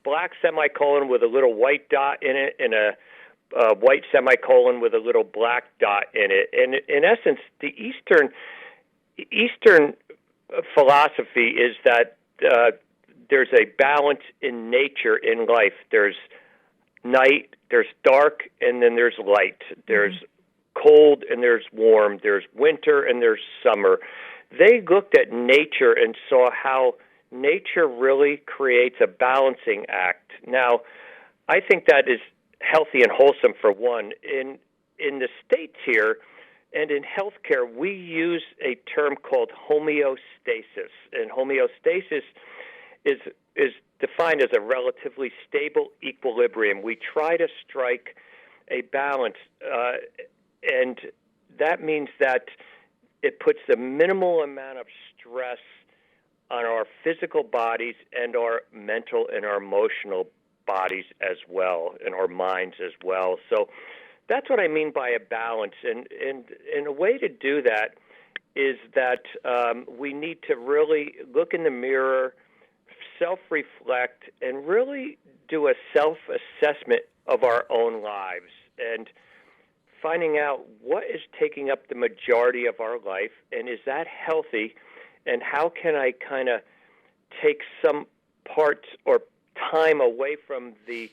black semicolon with a little white dot in it, and a white semicolon with a little black dot in it. And in essence, the Eastern philosophy is that there's a balance in nature, in life. There's night, there's dark, and then there's light. There's cold and there's warm. There's winter and there's summer. They looked at nature and saw how nature really creates a balancing act. Now, I think that is healthy and wholesome for one. In the States here and in healthcare, we use a term called homeostasis. And homeostasis is defined as a relatively stable equilibrium. We try to strike a balance, and that means that it puts the minimal amount of stress on our physical bodies and our mental and our emotional bodies as well, and our minds as well. So that's what I mean by a balance. And a way to do that is that we need to really look in the mirror, self-reflect, and really do a self-assessment of our own lives, and finding out what is taking up the majority of our life, and is that healthy, and how can I kind of take some parts or time away from the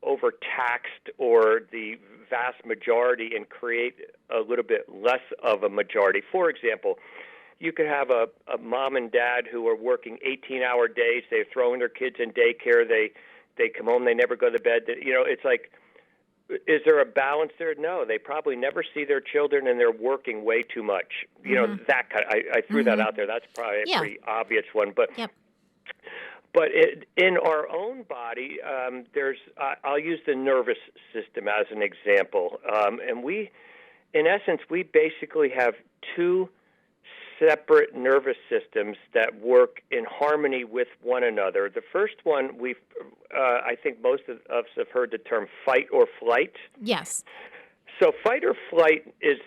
overtaxed or the vast majority and create a little bit less of a majority. For example, you could have a mom and dad who are working 18-hour days. They're throwing their kids in daycare. They come home. They never go to bed. It's like, is there a balance there? No, they probably never see their children, and they're working way too much. That kind. I threw that out there. That's probably a pretty obvious one. But in our own body, I'll use the nervous system as an example. And in essence, we basically have two separate nervous systems that work in harmony with one another. The first one, I think most of us have heard the term fight or flight. Yes. So fight or flight is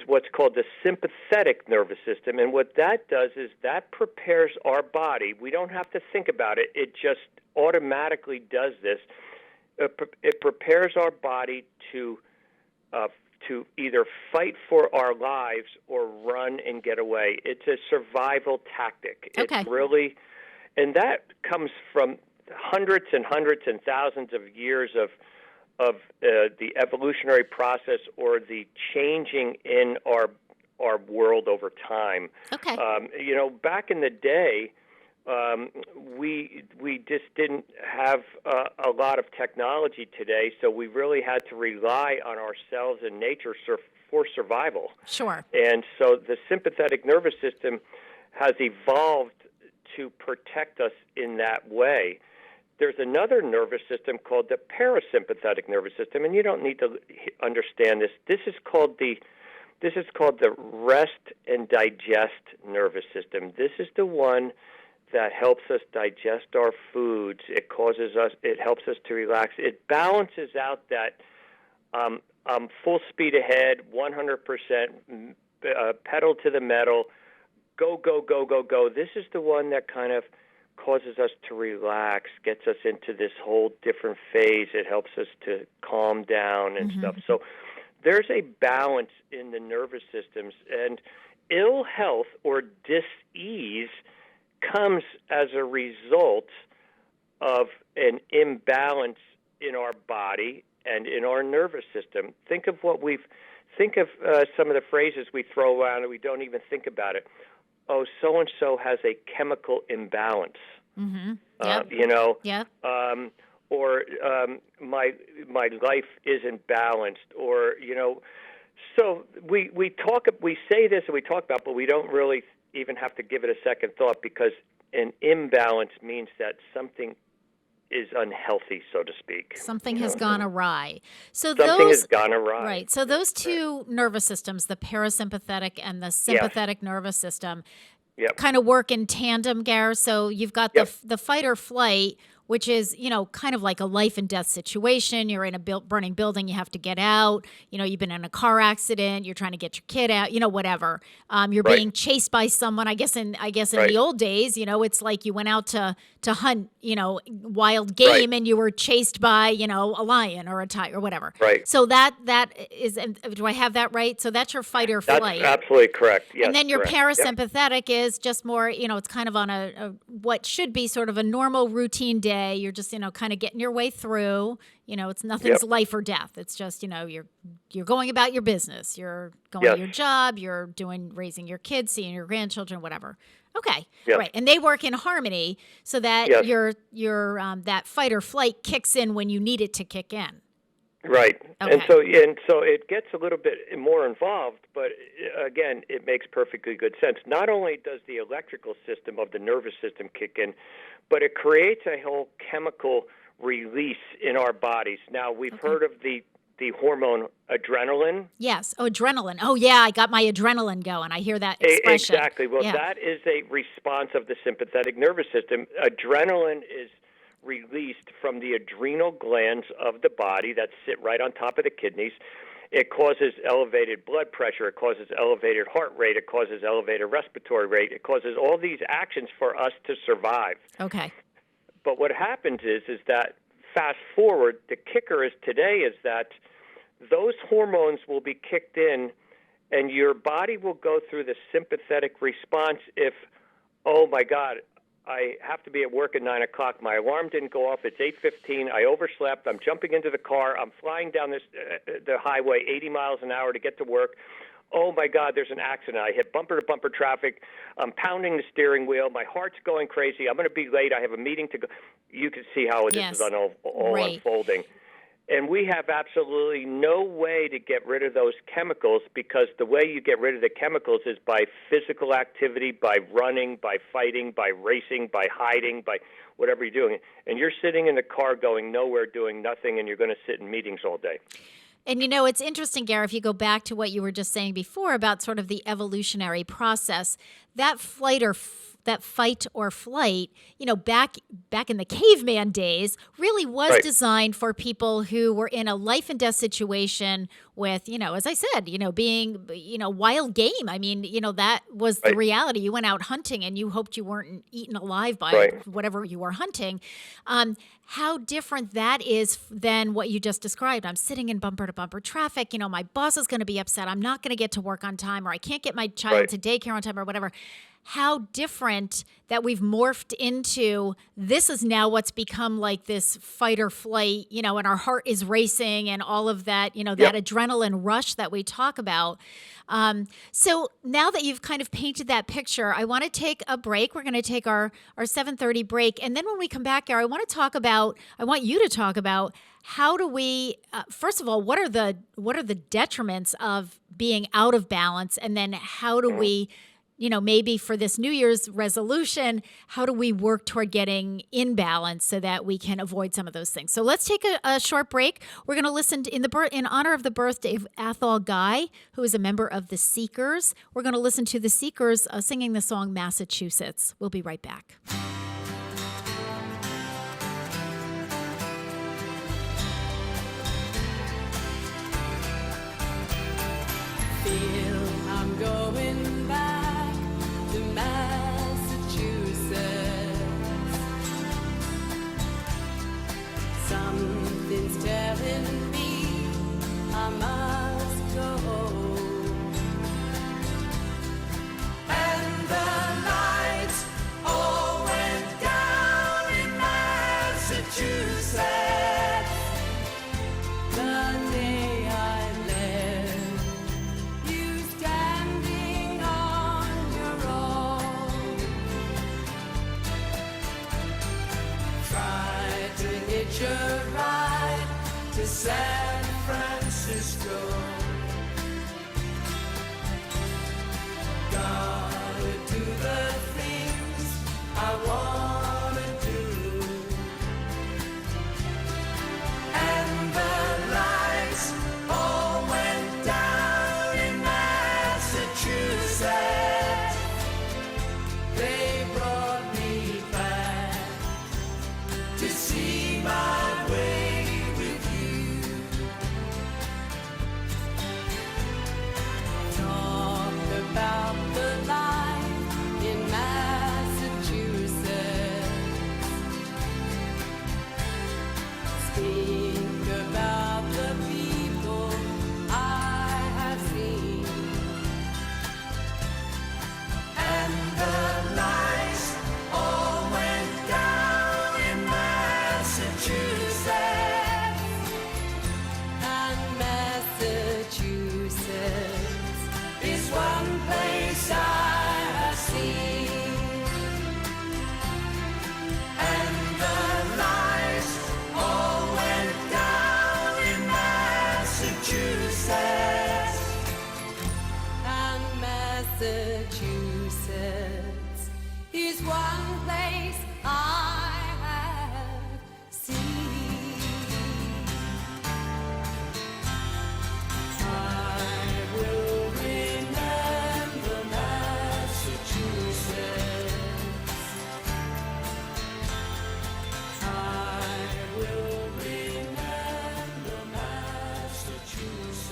what's called the sympathetic nervous system, and what that does is that prepares our body. We don't have to think about it. It just automatically does this. It prepares our body to either fight for our lives or run and get away. It's a survival tactic. Okay. It's really, and that comes from hundreds and thousands of years of the evolutionary process or the changing in our world over time. Okay. Back in the day, we just didn't have a lot of technology today, so we really had to rely on ourselves and nature for survival. Sure. And so the sympathetic nervous system has evolved to protect us in that way. There's another nervous system called the parasympathetic nervous system, and you don't need to understand this. This is called the rest and digest nervous system. This is the one that helps us digest our foods. It helps us to relax. It balances out that full speed ahead, 100%, pedal to the metal, go, go, go, go, go. This is the one that kind of causes us to relax, gets us into this whole different phase. It helps us to calm down and stuff. So there's a balance in the nervous systems, and ill health or dis-ease comes as a result of an imbalance in our body and in our nervous system. Think of some of the phrases we throw around and we don't even think about it. Oh, so-and-so has a chemical imbalance. Mm-hmm. Yep. Yep. Or my life isn't balanced, or so we say this and we talk about, but we don't really even have to give it a second thought, because an imbalance means that something is unhealthy, so to speak. Something has gone awry. So something has gone awry. Right. So those two nervous systems, the parasympathetic and the sympathetic nervous system, kind of work in tandem, Gar. So you've got the fight or flight, which is, kind of like a life and death situation. You're in a burning building. You have to get out. You've been in a car accident. You're trying to get your kid out, whatever. You're being chased by someone. I guess in the old days, it's like you went out to hunt, wild game, and you were chased by, a lion or a tiger or whatever. Right. So that is, do I have that right? So that's your fight or flight. That's absolutely correct. Yes, and then your parasympathetic is just more, it's kind of on a what should be sort of a normal routine day. You're just, kind of getting your way through. It's nothing's life or death. It's just, you're going about your business. You're going to your job. You're raising your kids, seeing your grandchildren, whatever. Okay, right. And they work in harmony so that your that fight or flight kicks in when you need it to kick in. Right. Okay. And so it gets a little bit more involved, but again, it makes perfectly good sense. Not only does the electrical system of the nervous system kick in, but it creates a whole chemical release in our bodies. Now, we've heard of the hormone adrenaline. Yes. Oh, adrenaline. Oh, yeah, I got my adrenaline going. I hear that expression. Exactly. Well, that is a response of the sympathetic nervous system. Adrenaline is released from the adrenal glands of the body that sit right on top of the kidneys. It causes elevated blood pressure. It causes elevated heart rate. It causes elevated respiratory rate. It causes all these actions for us to survive. Okay. But what happens is that fast forward, the kicker is today is that those hormones will be kicked in, and your body will go through the sympathetic response if, oh, my God, I have to be at work at 9 o'clock. My alarm didn't go off. It's 8:15. I overslept. I'm jumping into the car. I'm flying down the highway 80 miles an hour to get to work. Oh, my God, there's an accident. I hit bumper-to-bumper traffic. I'm pounding the steering wheel. My heart's going crazy. I'm going to be late. I have a meeting to go. You can see how this is all unfolding. And we have absolutely no way to get rid of those chemicals, because the way you get rid of the chemicals is by physical activity, by running, by fighting, by racing, by hiding, by whatever you're doing. And you're sitting in the car going nowhere, doing nothing, and you're going to sit in meetings all day. And, it's interesting, Gary, if you go back to what you were just saying before about sort of the evolutionary process, that fight or flight, back in the caveman days, really was designed for people who were in a life and death situation with, as I said, being, wild game. I mean, that was the reality. You went out hunting and you hoped you weren't eaten alive by whatever you were hunting. How different that is than what you just described. I'm sitting in bumper-to-bumper traffic. My boss is going to be upset. I'm not going to get to work on time, or I can't get my child to daycare on time, or whatever. How different that we've morphed into this is now what's become like this fight or flight, and our heart is racing and all of that, that adrenaline rush that we talk about. So now that you've kind of painted that picture, I want to take a break. We're going to take our 7:30 break. And then when we come back, Gary, I want you to talk about how do we, first of all, what are the detriments of being out of balance? And then how do we, maybe for this New Year's resolution, how do we work toward getting in balance so that we can avoid some of those things? So let's take a short break. We're going to listen in honor of the birthday of Athol Guy, who is a member of the Seekers. We're going to listen to the Seekers singing the song Massachusetts. We'll be right back. I'm going back to Massachusetts. Something's telling me I must go. And the lights all went down in Massachusetts. San Francisco. Gotta do the things I wanna do. And the lights all went down in Massachusetts. They brought me back to see my way with you. Talk about the life in Massachusetts. Think about the people I have seen. And the lights all went down in Massachusetts. And Massachusetts is one place I have seen. And the lights all went down in Massachusetts. And Massachusetts is one place I have seen. I will remember Massachusetts. I will remember Massachusetts.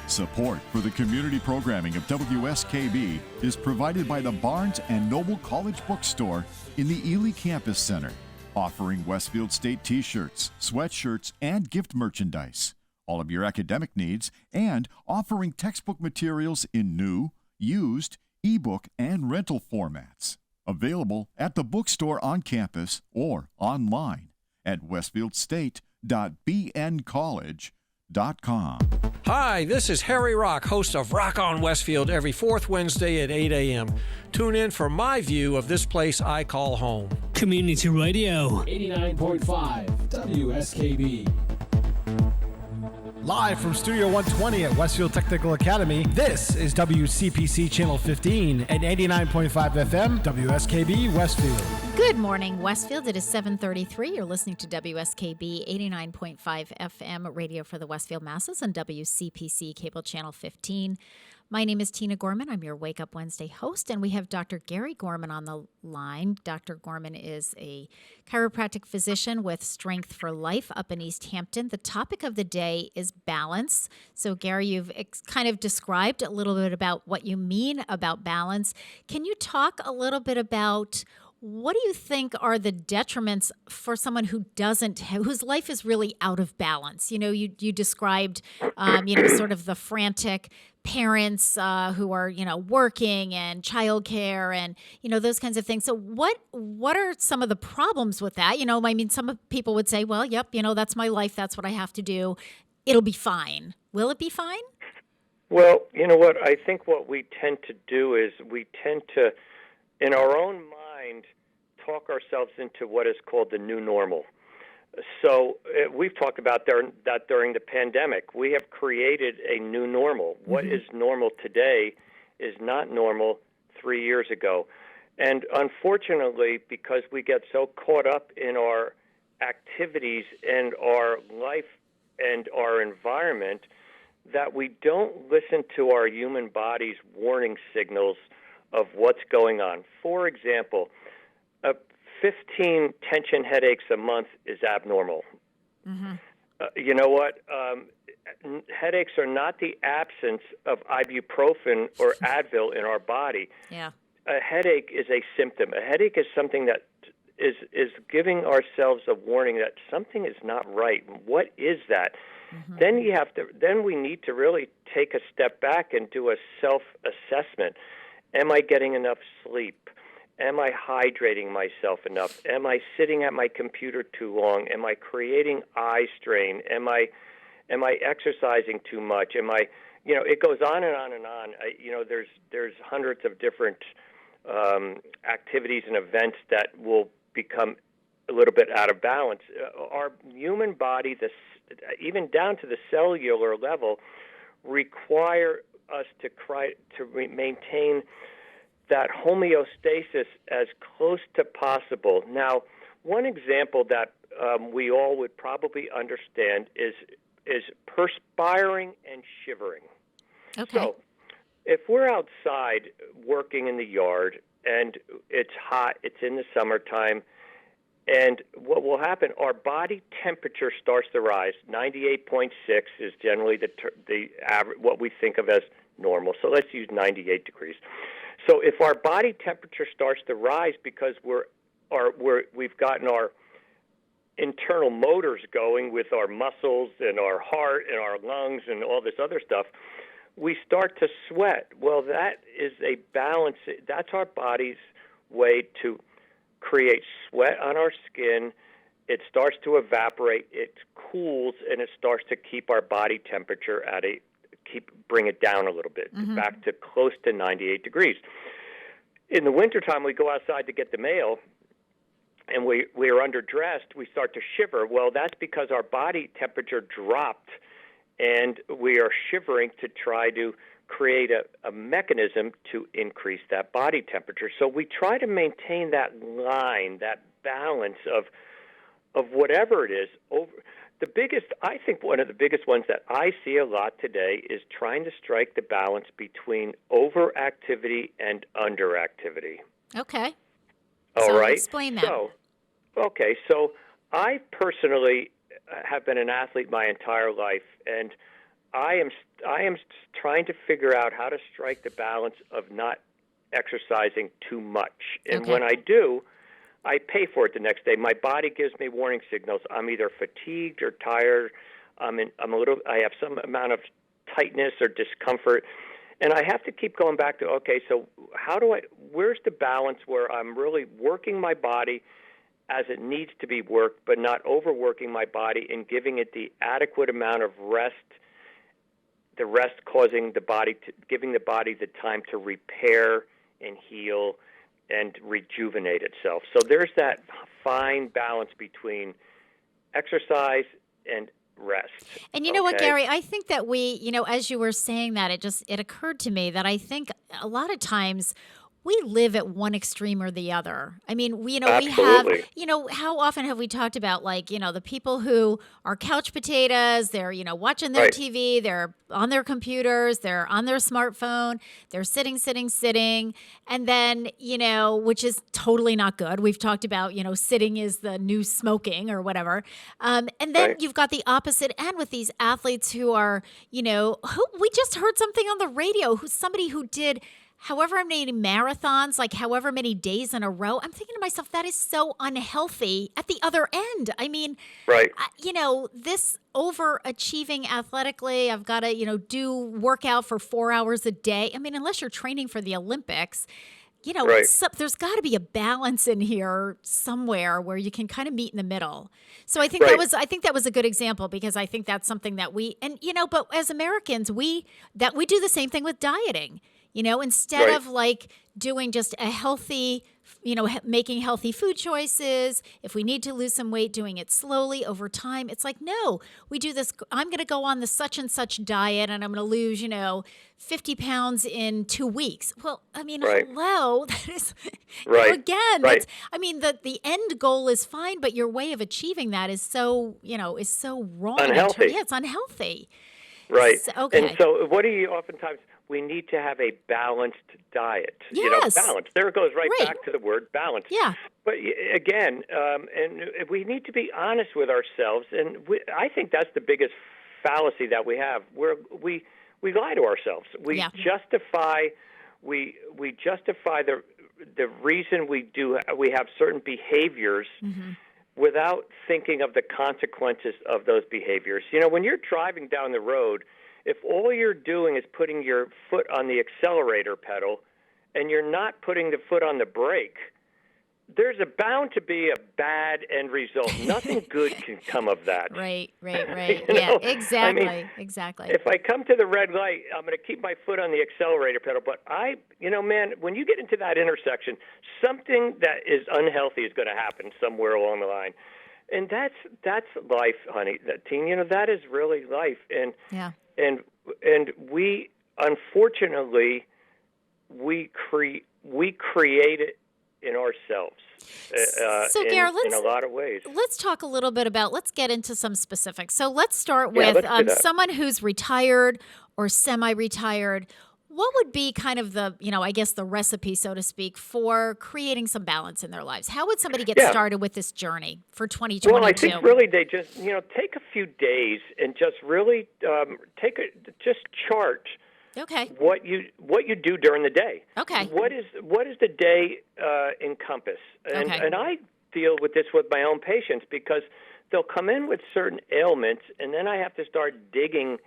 Support for the community programming of WSKB is provided by the Barnes and Noble College Bookstore in the Ely Campus Center, offering Westfield State t-shirts, sweatshirts, and gift merchandise, all of your academic needs, and offering textbook materials in new, used, ebook, and rental formats. Available at the bookstore on campus or online at westfieldstate.bncollege.com. Hi, this is Harry Rock, host of Rock on Westfield every fourth Wednesday at 8 a.m. Tune in for my view of this place I call home. Community Radio. 89.5 WSKB. Live from Studio 120 at Westfield Technical Academy, this is WCPC Channel 15 and 89.5 FM, WSKB Westfield. Good morning, Westfield. It is 7:33. You're listening to WSKB 89.5 FM radio for the Westfield masses on WCPC Cable Channel 15. My name is Tina Gorman. I'm your Wake Up Wednesday host, and we have Dr. Gary Gorman on the line. Dr. Gorman is a chiropractic physician with Strength for Life up in East Hampton. The topic of the day is balance. So, Gary, you've kind of described a little bit about what you mean about balance. Can you talk a little bit about what do you think are the detriments for someone who whose life is really out of balance? You know, you described, sort of the frantic parents who are, working and childcare and, those kinds of things. So what are some of the problems with that? Some people would say, well, yep, that's my life. That's what I have to do. It'll be fine. Will it be fine? Well, you know what? I think what we tend to do is we tend to, in our own mind, talk ourselves into what is called the new normal. So we've talked about that during the pandemic. We have created a new normal. Mm-hmm. What is normal today is not normal 3 years ago. And unfortunately, because we get so caught up in our activities and our life and our environment that we don't listen to our human body's warning signals of what's going on. For example, 15 tension headaches a month is abnormal. Mm-hmm. You know what? Headaches are not the absence of ibuprofen or Advil in our body. Yeah. A headache is a symptom. A headache is something that is giving ourselves a warning that something is not right. What is that? Mm-hmm. Then we need to really take a step back and do a self-assessment. Am I getting enough sleep? Am I hydrating myself enough? Am I sitting at my computer too long? Am I creating eye strain? Am I exercising too much? It goes on and on and on. There's hundreds of different activities and events that will become a little bit out of balance. Our human body, even down to the cellular level, require us to maintain that homeostasis as close to possible. Now, one example that we all would probably understand is perspiring and shivering. Okay. So, if we're outside working in the yard and it's hot, it's in the summertime, and what will happen, our body temperature starts to rise. 98.6 is generally the average, what we think of as normal. So let's use 98 degrees. So if our body temperature starts to rise because we've gotten our internal motors going with our muscles and our heart and our lungs and all this other stuff, we start to sweat. Well, that is a balance. That's our body's way to create sweat on our skin. It starts to evaporate, it cools, and it starts to keep our body temperature bring it down a little bit, back to close to 98 degrees. In the wintertime, we go outside to get the mail, and we are underdressed, we start to shiver. Well, that's because our body temperature dropped, and we are shivering to try to create a mechanism to increase that body temperature. So we try to maintain that line, that balance of whatever it is. I think one of the biggest ones that I see a lot today is trying to strike the balance between overactivity and underactivity. Okay. All right. Explain that. So I personally have been an athlete my entire life, and I am trying to figure out how to strike the balance of not exercising too much. And when I do, I pay for it the next day. My body gives me warning signals. I'm either fatigued or tired. I have some amount of tightness or discomfort. And I have to keep going back to, so where's the balance where I'm really working my body as it needs to be worked, but not overworking my body and giving it the adequate amount of rest, the rest giving the body the time to repair and heal and rejuvenate itself. So there's that fine balance between exercise and rest. And you know what, Gary, I think that as you were saying that, it occurred to me that I think a lot of times we live at one extreme or the other. I mean, we have, how often have we talked about the people who are couch potatoes, they're, watching their TV, they're on their computers, they're on their smartphone, they're sitting. And then, which is totally not good. We've talked about, sitting is the new smoking or whatever. And then you've got the opposite end with these athletes who are, who we just heard something on the radio, somebody who did however many marathons, however many days in a row. I'm thinking to myself, that is so unhealthy at the other end. I mean, this overachieving athletically, I've got to, do workout for 4 hours a day. I mean, unless you're training for the Olympics, there's got to be a balance in here somewhere where you can kind of meet in the middle. So I think that was a good example, because I think that's something that but as Americans, we do the same thing with dieting. Instead of doing just a healthy, making healthy food choices, if we need to lose some weight, doing it slowly over time. It's no, we do this. I'm going to go on the such and such diet and I'm going to lose, 50 pounds in 2 weeks. Well, I mean, hello, that is, again, that's, I mean, the end goal is fine, but your way of achieving that is so, is so wrong. Unhealthy. It's unhealthy. Right. So, And so what do you oftentimes... We need to have a balanced diet. Yes. Balance. There it goes right back to the word balance. Yeah. But again, and we need to be honest with ourselves, and I think that's the biggest fallacy that we have. We lie to ourselves. We justify the reason we have certain behaviors without thinking of the consequences of those behaviors. When you're driving down the road, if all you're doing is putting your foot on the accelerator pedal and you're not putting the foot on the brake, there's bound to be a bad end result. Nothing good can come of that. Right. You Yeah, know? exactly. I mean, exactly. If I come to the red light, I'm going to keep my foot on the accelerator pedal. But man, when you get into that intersection, something that is unhealthy is going to happen somewhere along the line. And that's life, honey. Teen, that is really life. And we, unfortunately, we create it in ourselves. So, Gare, in a lot of ways. Let's talk a little bit let's get into some specifics. So let's start with someone who's retired or semi-retired. What would be kind of the, I guess the recipe, so to speak, for creating some balance in their lives? How would somebody get started with this journey for 2022? Well, I think really they just, take a few days and just really just chart what you do during the day. Okay. What is the day encompass? And I deal with this with my own patients because they'll come in with certain ailments, and then I have to start digging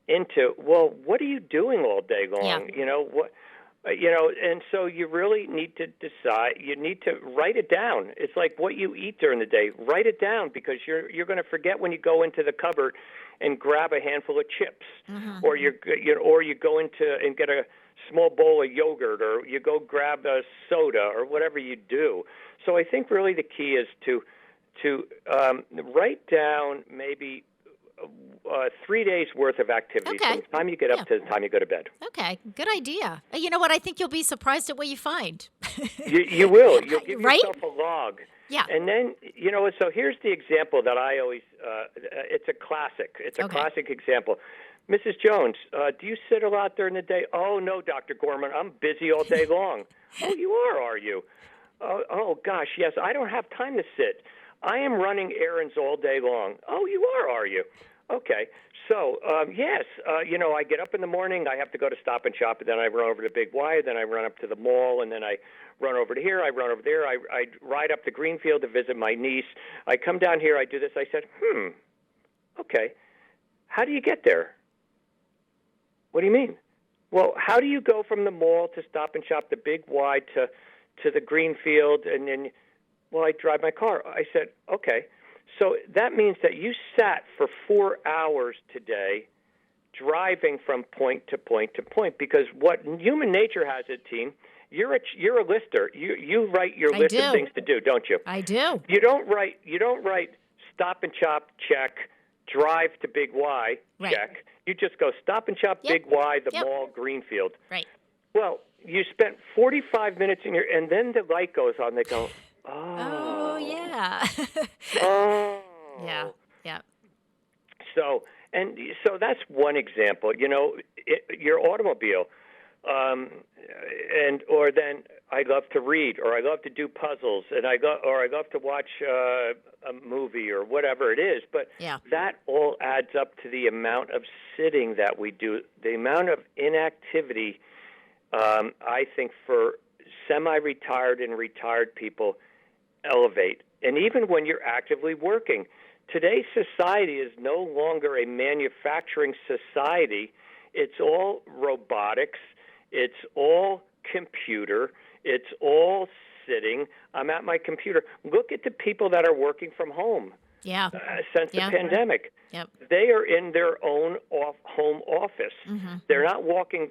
into, well, what are you doing all day long? And so you really need to decide. You need to write it down. It's like what you eat during the day. Write it down because you're going to forget when you go into the cupboard and grab a handful of chips, or you go into and get a small bowl of yogurt, or you go grab a soda, or whatever you do. So I think really the key is to write down maybe 3 days worth of activity from the time you get up to the time you go to bed. Okay, good idea. You know what? I think you'll be surprised at what you find. You will. You'll give yourself a log. Yeah. And then, so here's the example that I always, it's a classic. It's a classic example. Mrs. Jones, do you sit a lot during the day? Oh, no, Dr. Gorman, I'm busy all day long. Oh, you are you? Oh, gosh, yes, I don't have time to sit. I am running errands all day long. Oh, you are you? Okay. So, yes, I get up in the morning, I have to go to Stop and Shop, and then I run over to Big Y, then I run up to the mall, and then I run over to here, I run over there, I ride up to Greenfield to visit my niece. I come down here, I do this. I said, okay, how do you get there? What do you mean? Well, how do you go from the mall to Stop and Shop to Big Y to the Greenfield, and then, well, I drive my car. I said, okay. So that means that you sat for 4 hours today driving from point to point to point, because what human nature has it, team, you're a lister. You write your list of things to do, don't you? I do. You don't write Stop and Shop, check, drive to Big Y, check. You just go Stop and Shop, Big Y, the mall, Greenfield. Right. Well, you spent 45 minutes and then the light goes on. They go, oh yeah. Oh. Yeah. So that's one example. Your automobile, or then I love to read, or I love to do puzzles, and I love to watch a movie or whatever it is. But that all adds up to the amount of sitting that we do, the amount of inactivity. I think for semi-retired and retired people elevate. And even when you're actively working, today's society is no longer a manufacturing society. It's all robotics. It's all computer. It's all sitting. I'm at my computer. Look at the people that are working from home. Yeah. Since the pandemic. Yep. They are in their own home office. Mm-hmm. They're not walking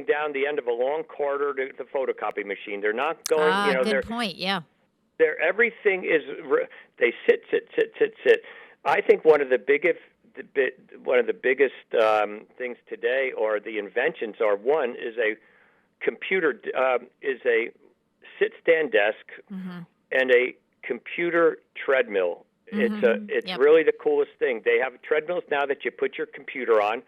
down the end of a long corridor to the photocopy machine. They're not going, good point. Yeah. Everything is, they sit. I think one of the biggest things today, or the inventions, are one is a computer, is a sit-stand desk and a computer treadmill. It's really the coolest thing. They have treadmills now that you put your computer on,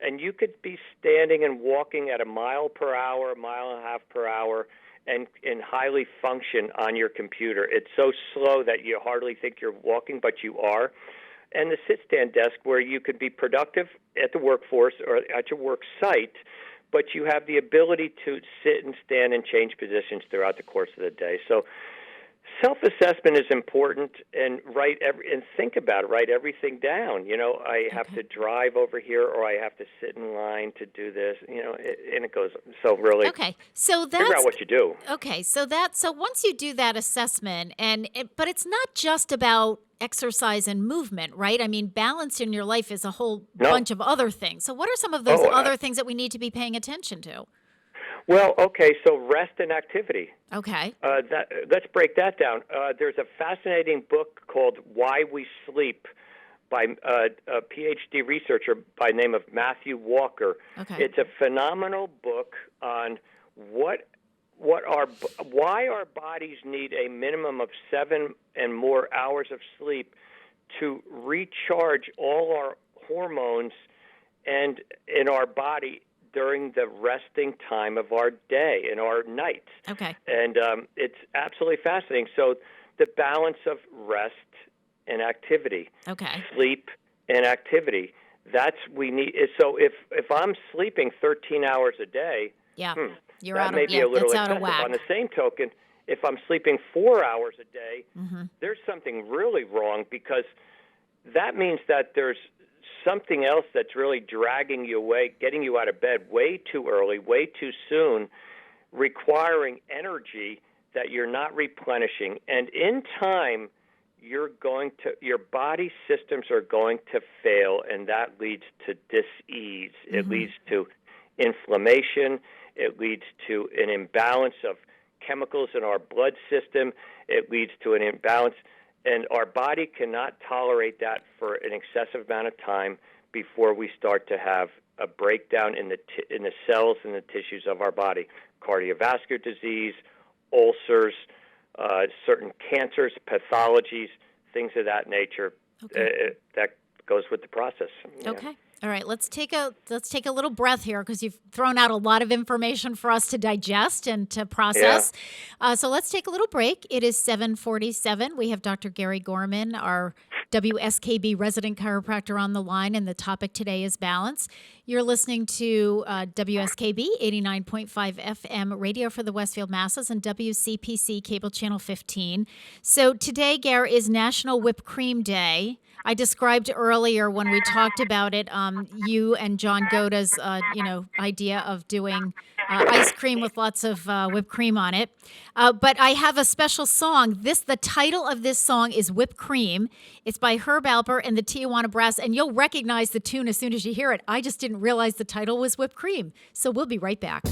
and you could be standing and walking at a mile per hour, a mile and a half per hour, and highly function on your computer. It's so slow that you hardly think you're walking, but you are. And the sit-stand desk, where you could be productive at the workforce or at your work site, but you have the ability to sit and stand and change positions throughout the course of the day. So self-assessment is important, and think about it. Write everything down. I have to drive over here, or I have to sit in line to do this. And it goes. So really, So that's figure out what you do. So once you do that assessment, but it's not just about exercise and movement, right? I mean, balance in your life is a whole bunch of other things. So what are some of those other things that we need to be paying attention to? Well, okay, so rest and activity. Okay. Let's break that down. There's a fascinating book called Why We Sleep by a PhD researcher by the name of Matthew Walker. Okay. It's a phenomenal book on why our bodies need a minimum of 7 and more hours of sleep to recharge all our hormones and in our body during the resting time of our day and our nights. Okay. And it's absolutely fascinating. So the balance of rest and activity. Okay. Sleep and activity. That's we need. So if I'm sleeping 13 hours a day, you're that out may of be a little out excessive. of whack. On the same token, if I'm sleeping 4 hours a day, Mm-hmm. there's something really wrong, because that means that there's something else that's really dragging you away, getting you out of bed way too early, way too soon, requiring energy that you're not replenishing. And in time, your body systems are going to fail, and that leads to dis-ease. Mm-hmm. It leads to inflammation. It leads to an imbalance of chemicals in our blood system. It leads to an imbalance. And our body cannot tolerate that for an excessive amount of time before we start to have a breakdown in the cells and the tissues of our body. Cardiovascular disease, ulcers, certain cancers, pathologies, things of that nature. That goes with the process. Okay. All right, let's take a little breath here, because you've thrown out a lot of information for us to digest and to process. Yeah. So let's take a little break. It is 7:47. We have Dr. Gary Gorman, our WSKB resident chiropractor, on the line, and the topic today is balance. You're listening to WSKB 89.5 FM radio for the Westfield Masses and WCPC cable channel 15. So today, Gary, is National Whipped Cream Day. I described earlier when we talked about it, you and John Goda's, idea of doing ice cream with lots of whipped cream on it. But I have a special song. The title of this song is Whipped Cream. It's by Herb Alper and the Tijuana Brass, and you'll recognize the tune as soon as you hear it. I just didn't realize the title was Whipped Cream. So we'll be right back.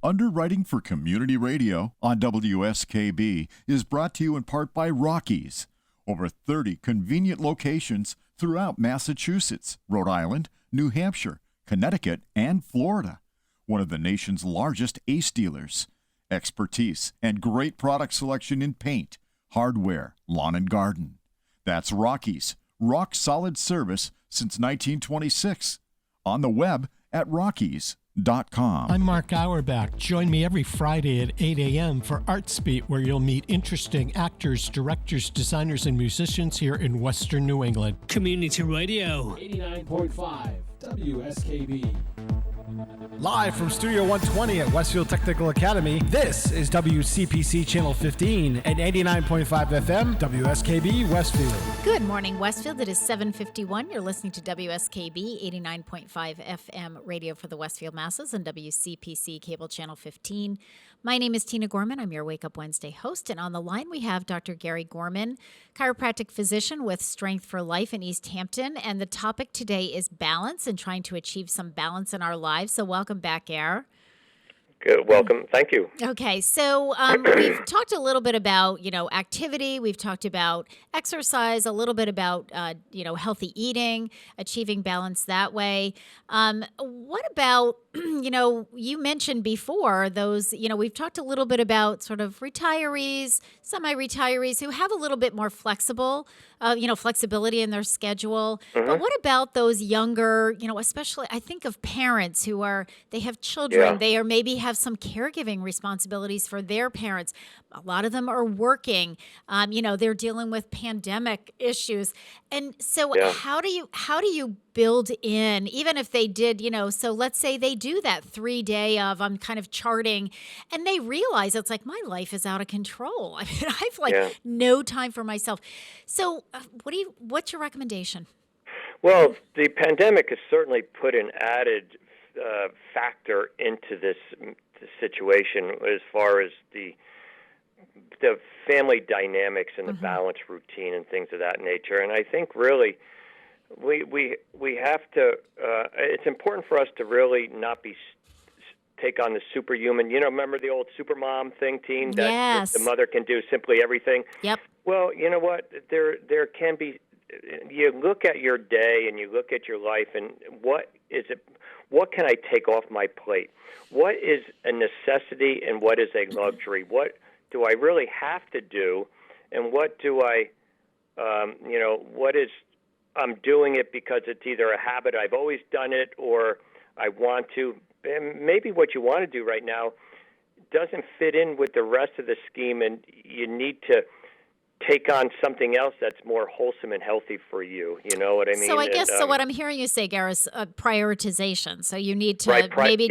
Underwriting for Community Radio on WSKB is brought to you in part by Rockies. Over 30 convenient locations throughout Massachusetts, Rhode Island, New Hampshire, Connecticut, and Florida. One of the nation's largest ACE dealers. Expertise and great product selection in paint, hardware, lawn and garden. That's Rockies. Rock solid service since 1926. On the web at Rockies.com. I'm Mark Auerbach. Join me every Friday at 8 a.m. for ArtsBeat, where you'll meet interesting actors, directors, designers, and musicians here in Western New England. Community Radio. 89.5 WSKB. Live from Studio 120 at Westfield Technical Academy, this is WCPC Channel 15 and 89.5 FM, WSKB Westfield. Good morning, Westfield. It is 7:51. You're listening to WSKB 89.5 FM radio for the Westfield masses and WCPC Cable Channel 15. My name is Tina Gorman. I'm your Wake Up Wednesday host. And on the line, we have Dr. Gary Gorman, chiropractic physician with Strength for Life in East Hampton. And the topic today is balance and trying to achieve some balance in our lives. So welcome back, Gary. Good. Welcome. Thank you. Okay. So we've talked a little bit about, activity. We've talked about exercise, a little bit about, healthy eating, achieving balance that way. What about, you mentioned before those, we've talked a little bit about sort of retirees, semi-retirees who have a little bit more flexibility in their schedule. Mm-hmm. But what about those younger, especially I think of parents who they have children, they are maybe have some caregiving responsibilities for their parents. A lot of them are working. They're dealing with pandemic issues. And so how do you build in, even if they did, so let's say they do that 3-day of I'm kind of charting and they realize it's like my life is out of control. I mean, I've no time for myself. So what's your recommendation? Well, the pandemic has certainly put an added factor into this situation as far as the family dynamics and the balance routine and things of that nature. And I think really we have to. It's important for us to really not take on the superhuman. Remember the old supermom thing, Teen? That the mother can do simply everything. Yep. Well, you know what? There can be. You look at your day and you look at your life, and what is it? What can I take off my plate? What is a necessity and what is a luxury? What do I really have to do, and what do I, what is, I'm doing it because it's either a habit, I've always done it, or I want to. And maybe what you want to do right now doesn't fit in with the rest of the scheme, and you need to take on something else that's more wholesome and healthy for you. You know what I mean? So I guess what I'm hearing you say, Gary, is prioritization. So you need to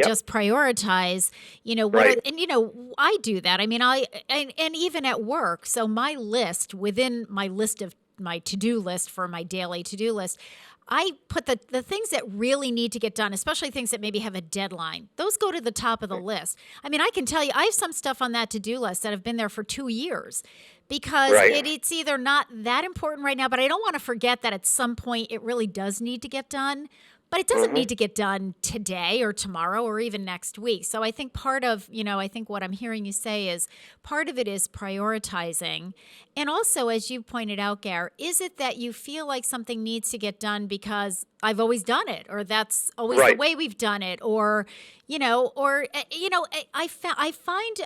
just prioritize, I do that. I mean, and even at work. So my list, within my list of my to-do list for my daily to-do list, I put the things that really need to get done, especially things that maybe have a deadline. Those go to the top of the list. I mean, I can tell you, I have some stuff on that to-do list that have been there for 2 years because it's either not that important right now, but I don't want to forget that at some point it really does need to get done. But it doesn't need to get done today or tomorrow or even next week. So I think part of, I think what I'm hearing you say is part of it is prioritizing. And also, as you pointed out, Gare, is it that you feel like something needs to get done because I've always done it, or that's always the way we've done it, or, I find,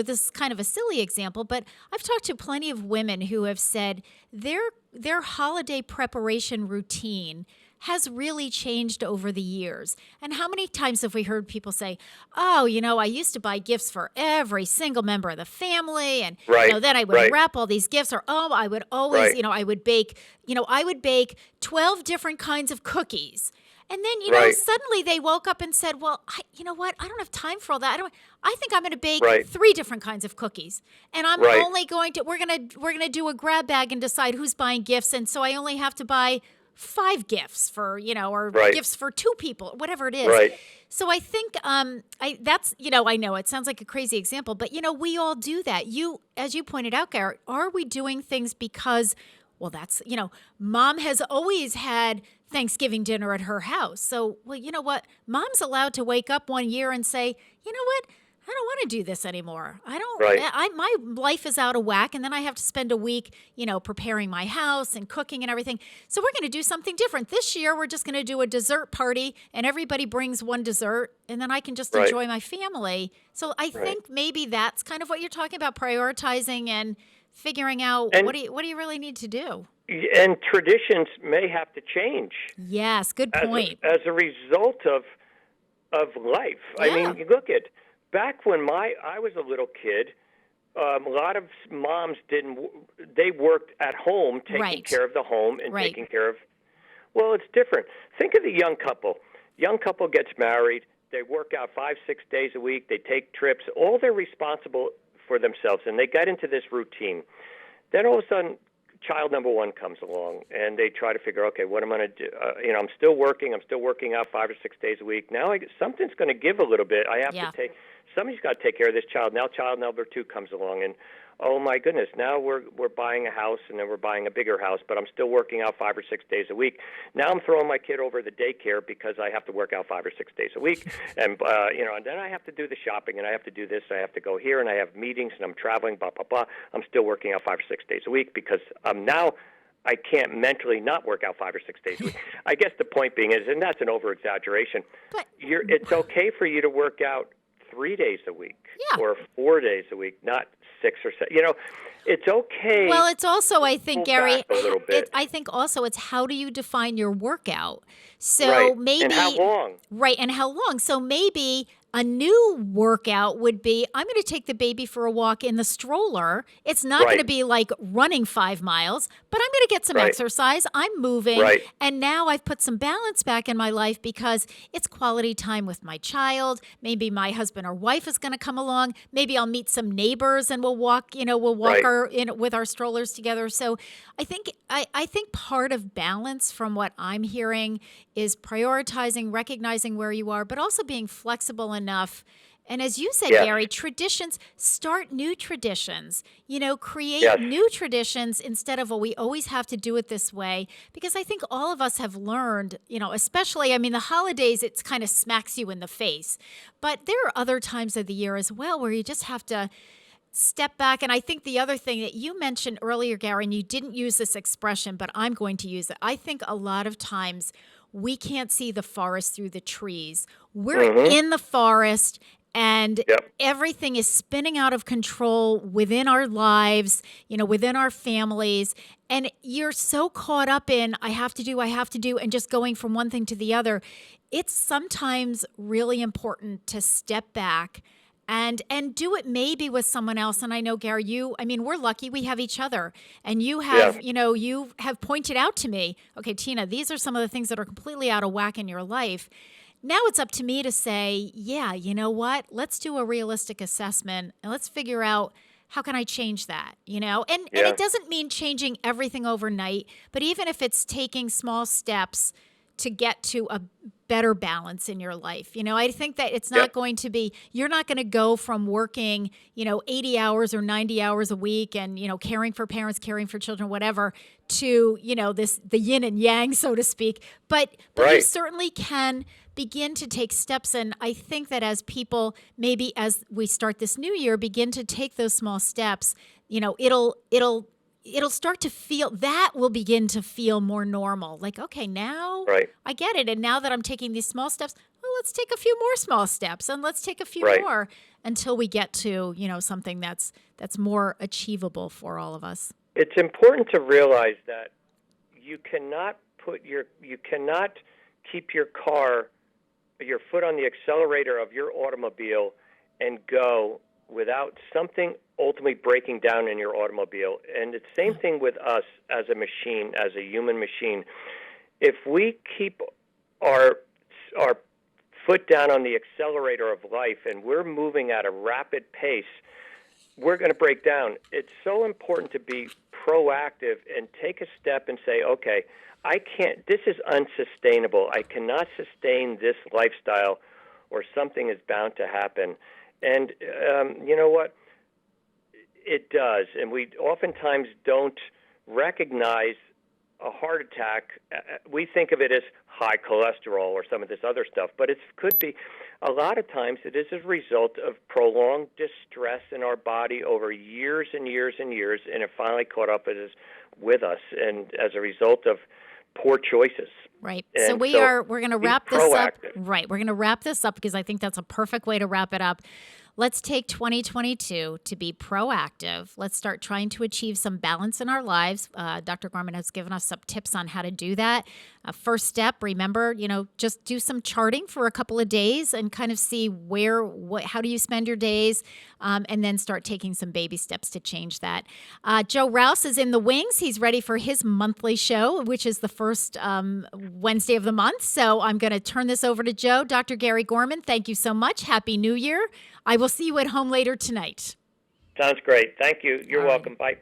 this is kind of a silly example, but I've talked to plenty of women who have said their holiday preparation routine has really changed over the years. And how many times have we heard people say, I used to buy gifts for every single member of the family, and then I would wrap all these gifts, or I would always, I would bake 12 different kinds of cookies. And then, suddenly they woke up and said, well, you know what? I don't have time for all that. I think I'm going to bake 3 different kinds of cookies. And I'm only going to, we're going to do a grab bag and decide who's buying gifts. And so I only have to buy 5 gifts for, or gifts for 2 people, whatever it is. Right. So I think that's, I know it sounds like a crazy example, but, we all do that. As you pointed out, Garrett, are we doing things because, well, that's, mom has always had Thanksgiving dinner at her house. So, well, you know what? Mom's allowed to wake up one year and say, you know what? I don't want to do this anymore. My life is out of whack. And then I have to spend a week, preparing my house and cooking and everything. So we're going to do something different. This year, we're just going to do a dessert party and everybody brings one dessert and then I can just enjoy my family. So I think maybe that's kind of what you're talking about, prioritizing and figuring out what do you really need to do? And traditions may have to change. Yes, good point. As a result of life. Yeah. I mean, you look at back when I was a little kid, a lot of moms they worked at home taking care of the home and taking care of, well, it's different. Think of the young couple. Young couple gets married, they work out 5-6 days a week, they take trips, all they're responsible for themselves, and they get into this routine. Then all of a sudden, child number one comes along, and they try to figure, okay, what am I going to do? I'm still working out 5 or 6 days a week. Now something's going to give a little bit. I have to somebody's got to take care of this child. Now child number two comes along, and oh my goodness, now we're buying a house, and then we're buying a bigger house, but I'm still working out 5 or 6 days a week. Now I'm throwing my kid over the daycare because I have to work out 5 or 6 days a week, and and then I have to do the shopping, and I have to do this, I have to go here, and I have meetings, and I'm traveling, blah blah blah. I'm still working out 5 or 6 days a week because now I can't mentally not work out 5 or 6 days a week. I guess the point being is, and that's an over-exaggeration, it's okay for you to work out 3 days a week or 4 days a week, not 6 or 7. It's okay. Well, it's also, I think, Gary, I think also it's how do you define your workout? So maybe, and how long? Right, and how long? So maybe a new workout would be, I'm going to take the baby for a walk in the stroller. It's not going to be like running 5 miles, but I'm going to get some exercise. I'm moving. And now I've put some balance back in my life because it's quality time with my child. Maybe my husband or wife is going to come along. Maybe I'll meet some neighbors and we'll walk with our strollers together. So I think part of balance from what I'm hearing is prioritizing, recognizing where you are, but also being flexible enough. And as you said, Gary, traditions, start new traditions, create new traditions instead of, we always have to do it this way. Because I think all of us have learned, especially, the holidays, it kind of smacks you in the face. But there are other times of the year as well where you just have to step back. And I think the other thing that you mentioned earlier, Gary, and you didn't use this expression, but I'm going to use it. I think a lot of times we can't see the forest through the trees. We're in the forest and everything is spinning out of control within our lives, within our families. And you're so caught up in, I have to do, and just going from one thing to the other. It's sometimes really important to step back and do it maybe with someone else. And I know, Gary, we're lucky we have each other. And you have, you have pointed out to me, okay, Tina, these are some of the things that are completely out of whack in your life. Now it's up to me to say, you know what? Let's do a realistic assessment and let's figure out how can I change that, And it doesn't mean changing everything overnight, but even if it's taking small steps to get to a better balance in your life. I think that it's not going to be, you're not going to go from working, 80 hours or 90 hours a week and, caring for parents, caring for children, whatever, to, the yin and yang, so to speak. But you certainly can begin to take steps. And I think that as people, maybe as we start this new year, begin to take those small steps, it'll start to feel, that will begin to feel more normal. Like, okay, now I get it. And now that I'm taking these small steps, well, let's take a few more small steps and let's take a few more until we get to, something that's more achievable for all of us. It's important to realize that you cannot keep your foot on the accelerator of your automobile and go without something ultimately breaking down in your automobile. And it's the same thing with us as a machine, as a human machine. If we keep our foot down on the accelerator of life and we're moving at a rapid pace, we're going to break down. It's so important to be proactive and take a step and say, okay, this is unsustainable. I cannot sustain this lifestyle or something is bound to happen. And you know what? It does. And we oftentimes don't recognize a heart attack, we think of it as high cholesterol or some of this other stuff, but it could be, a lot of times it is a result of prolonged distress in our body over years and years and years, and it finally caught up with us, and as a result of poor choices. Right. So we're going to wrap this up. Right. We're going to wrap this up because I think that's a perfect way to wrap it up. Let's take 2022 to be proactive. Let's start trying to achieve some balance in our lives. Dr. Gorman has given us some tips on how to do that. First step, remember, just do some charting for a couple of days and kind of see how do you spend your days, and then start taking some baby steps to change that. Joe Rouse is in the wings. He's ready for his monthly show, which is the first Wednesday of the month. So I'm going to turn this over to Joe. Dr. Gary Gorman, thank you so much. Happy New Year. I will see you at home later tonight. Sounds great. Thank you. You're welcome. Bye.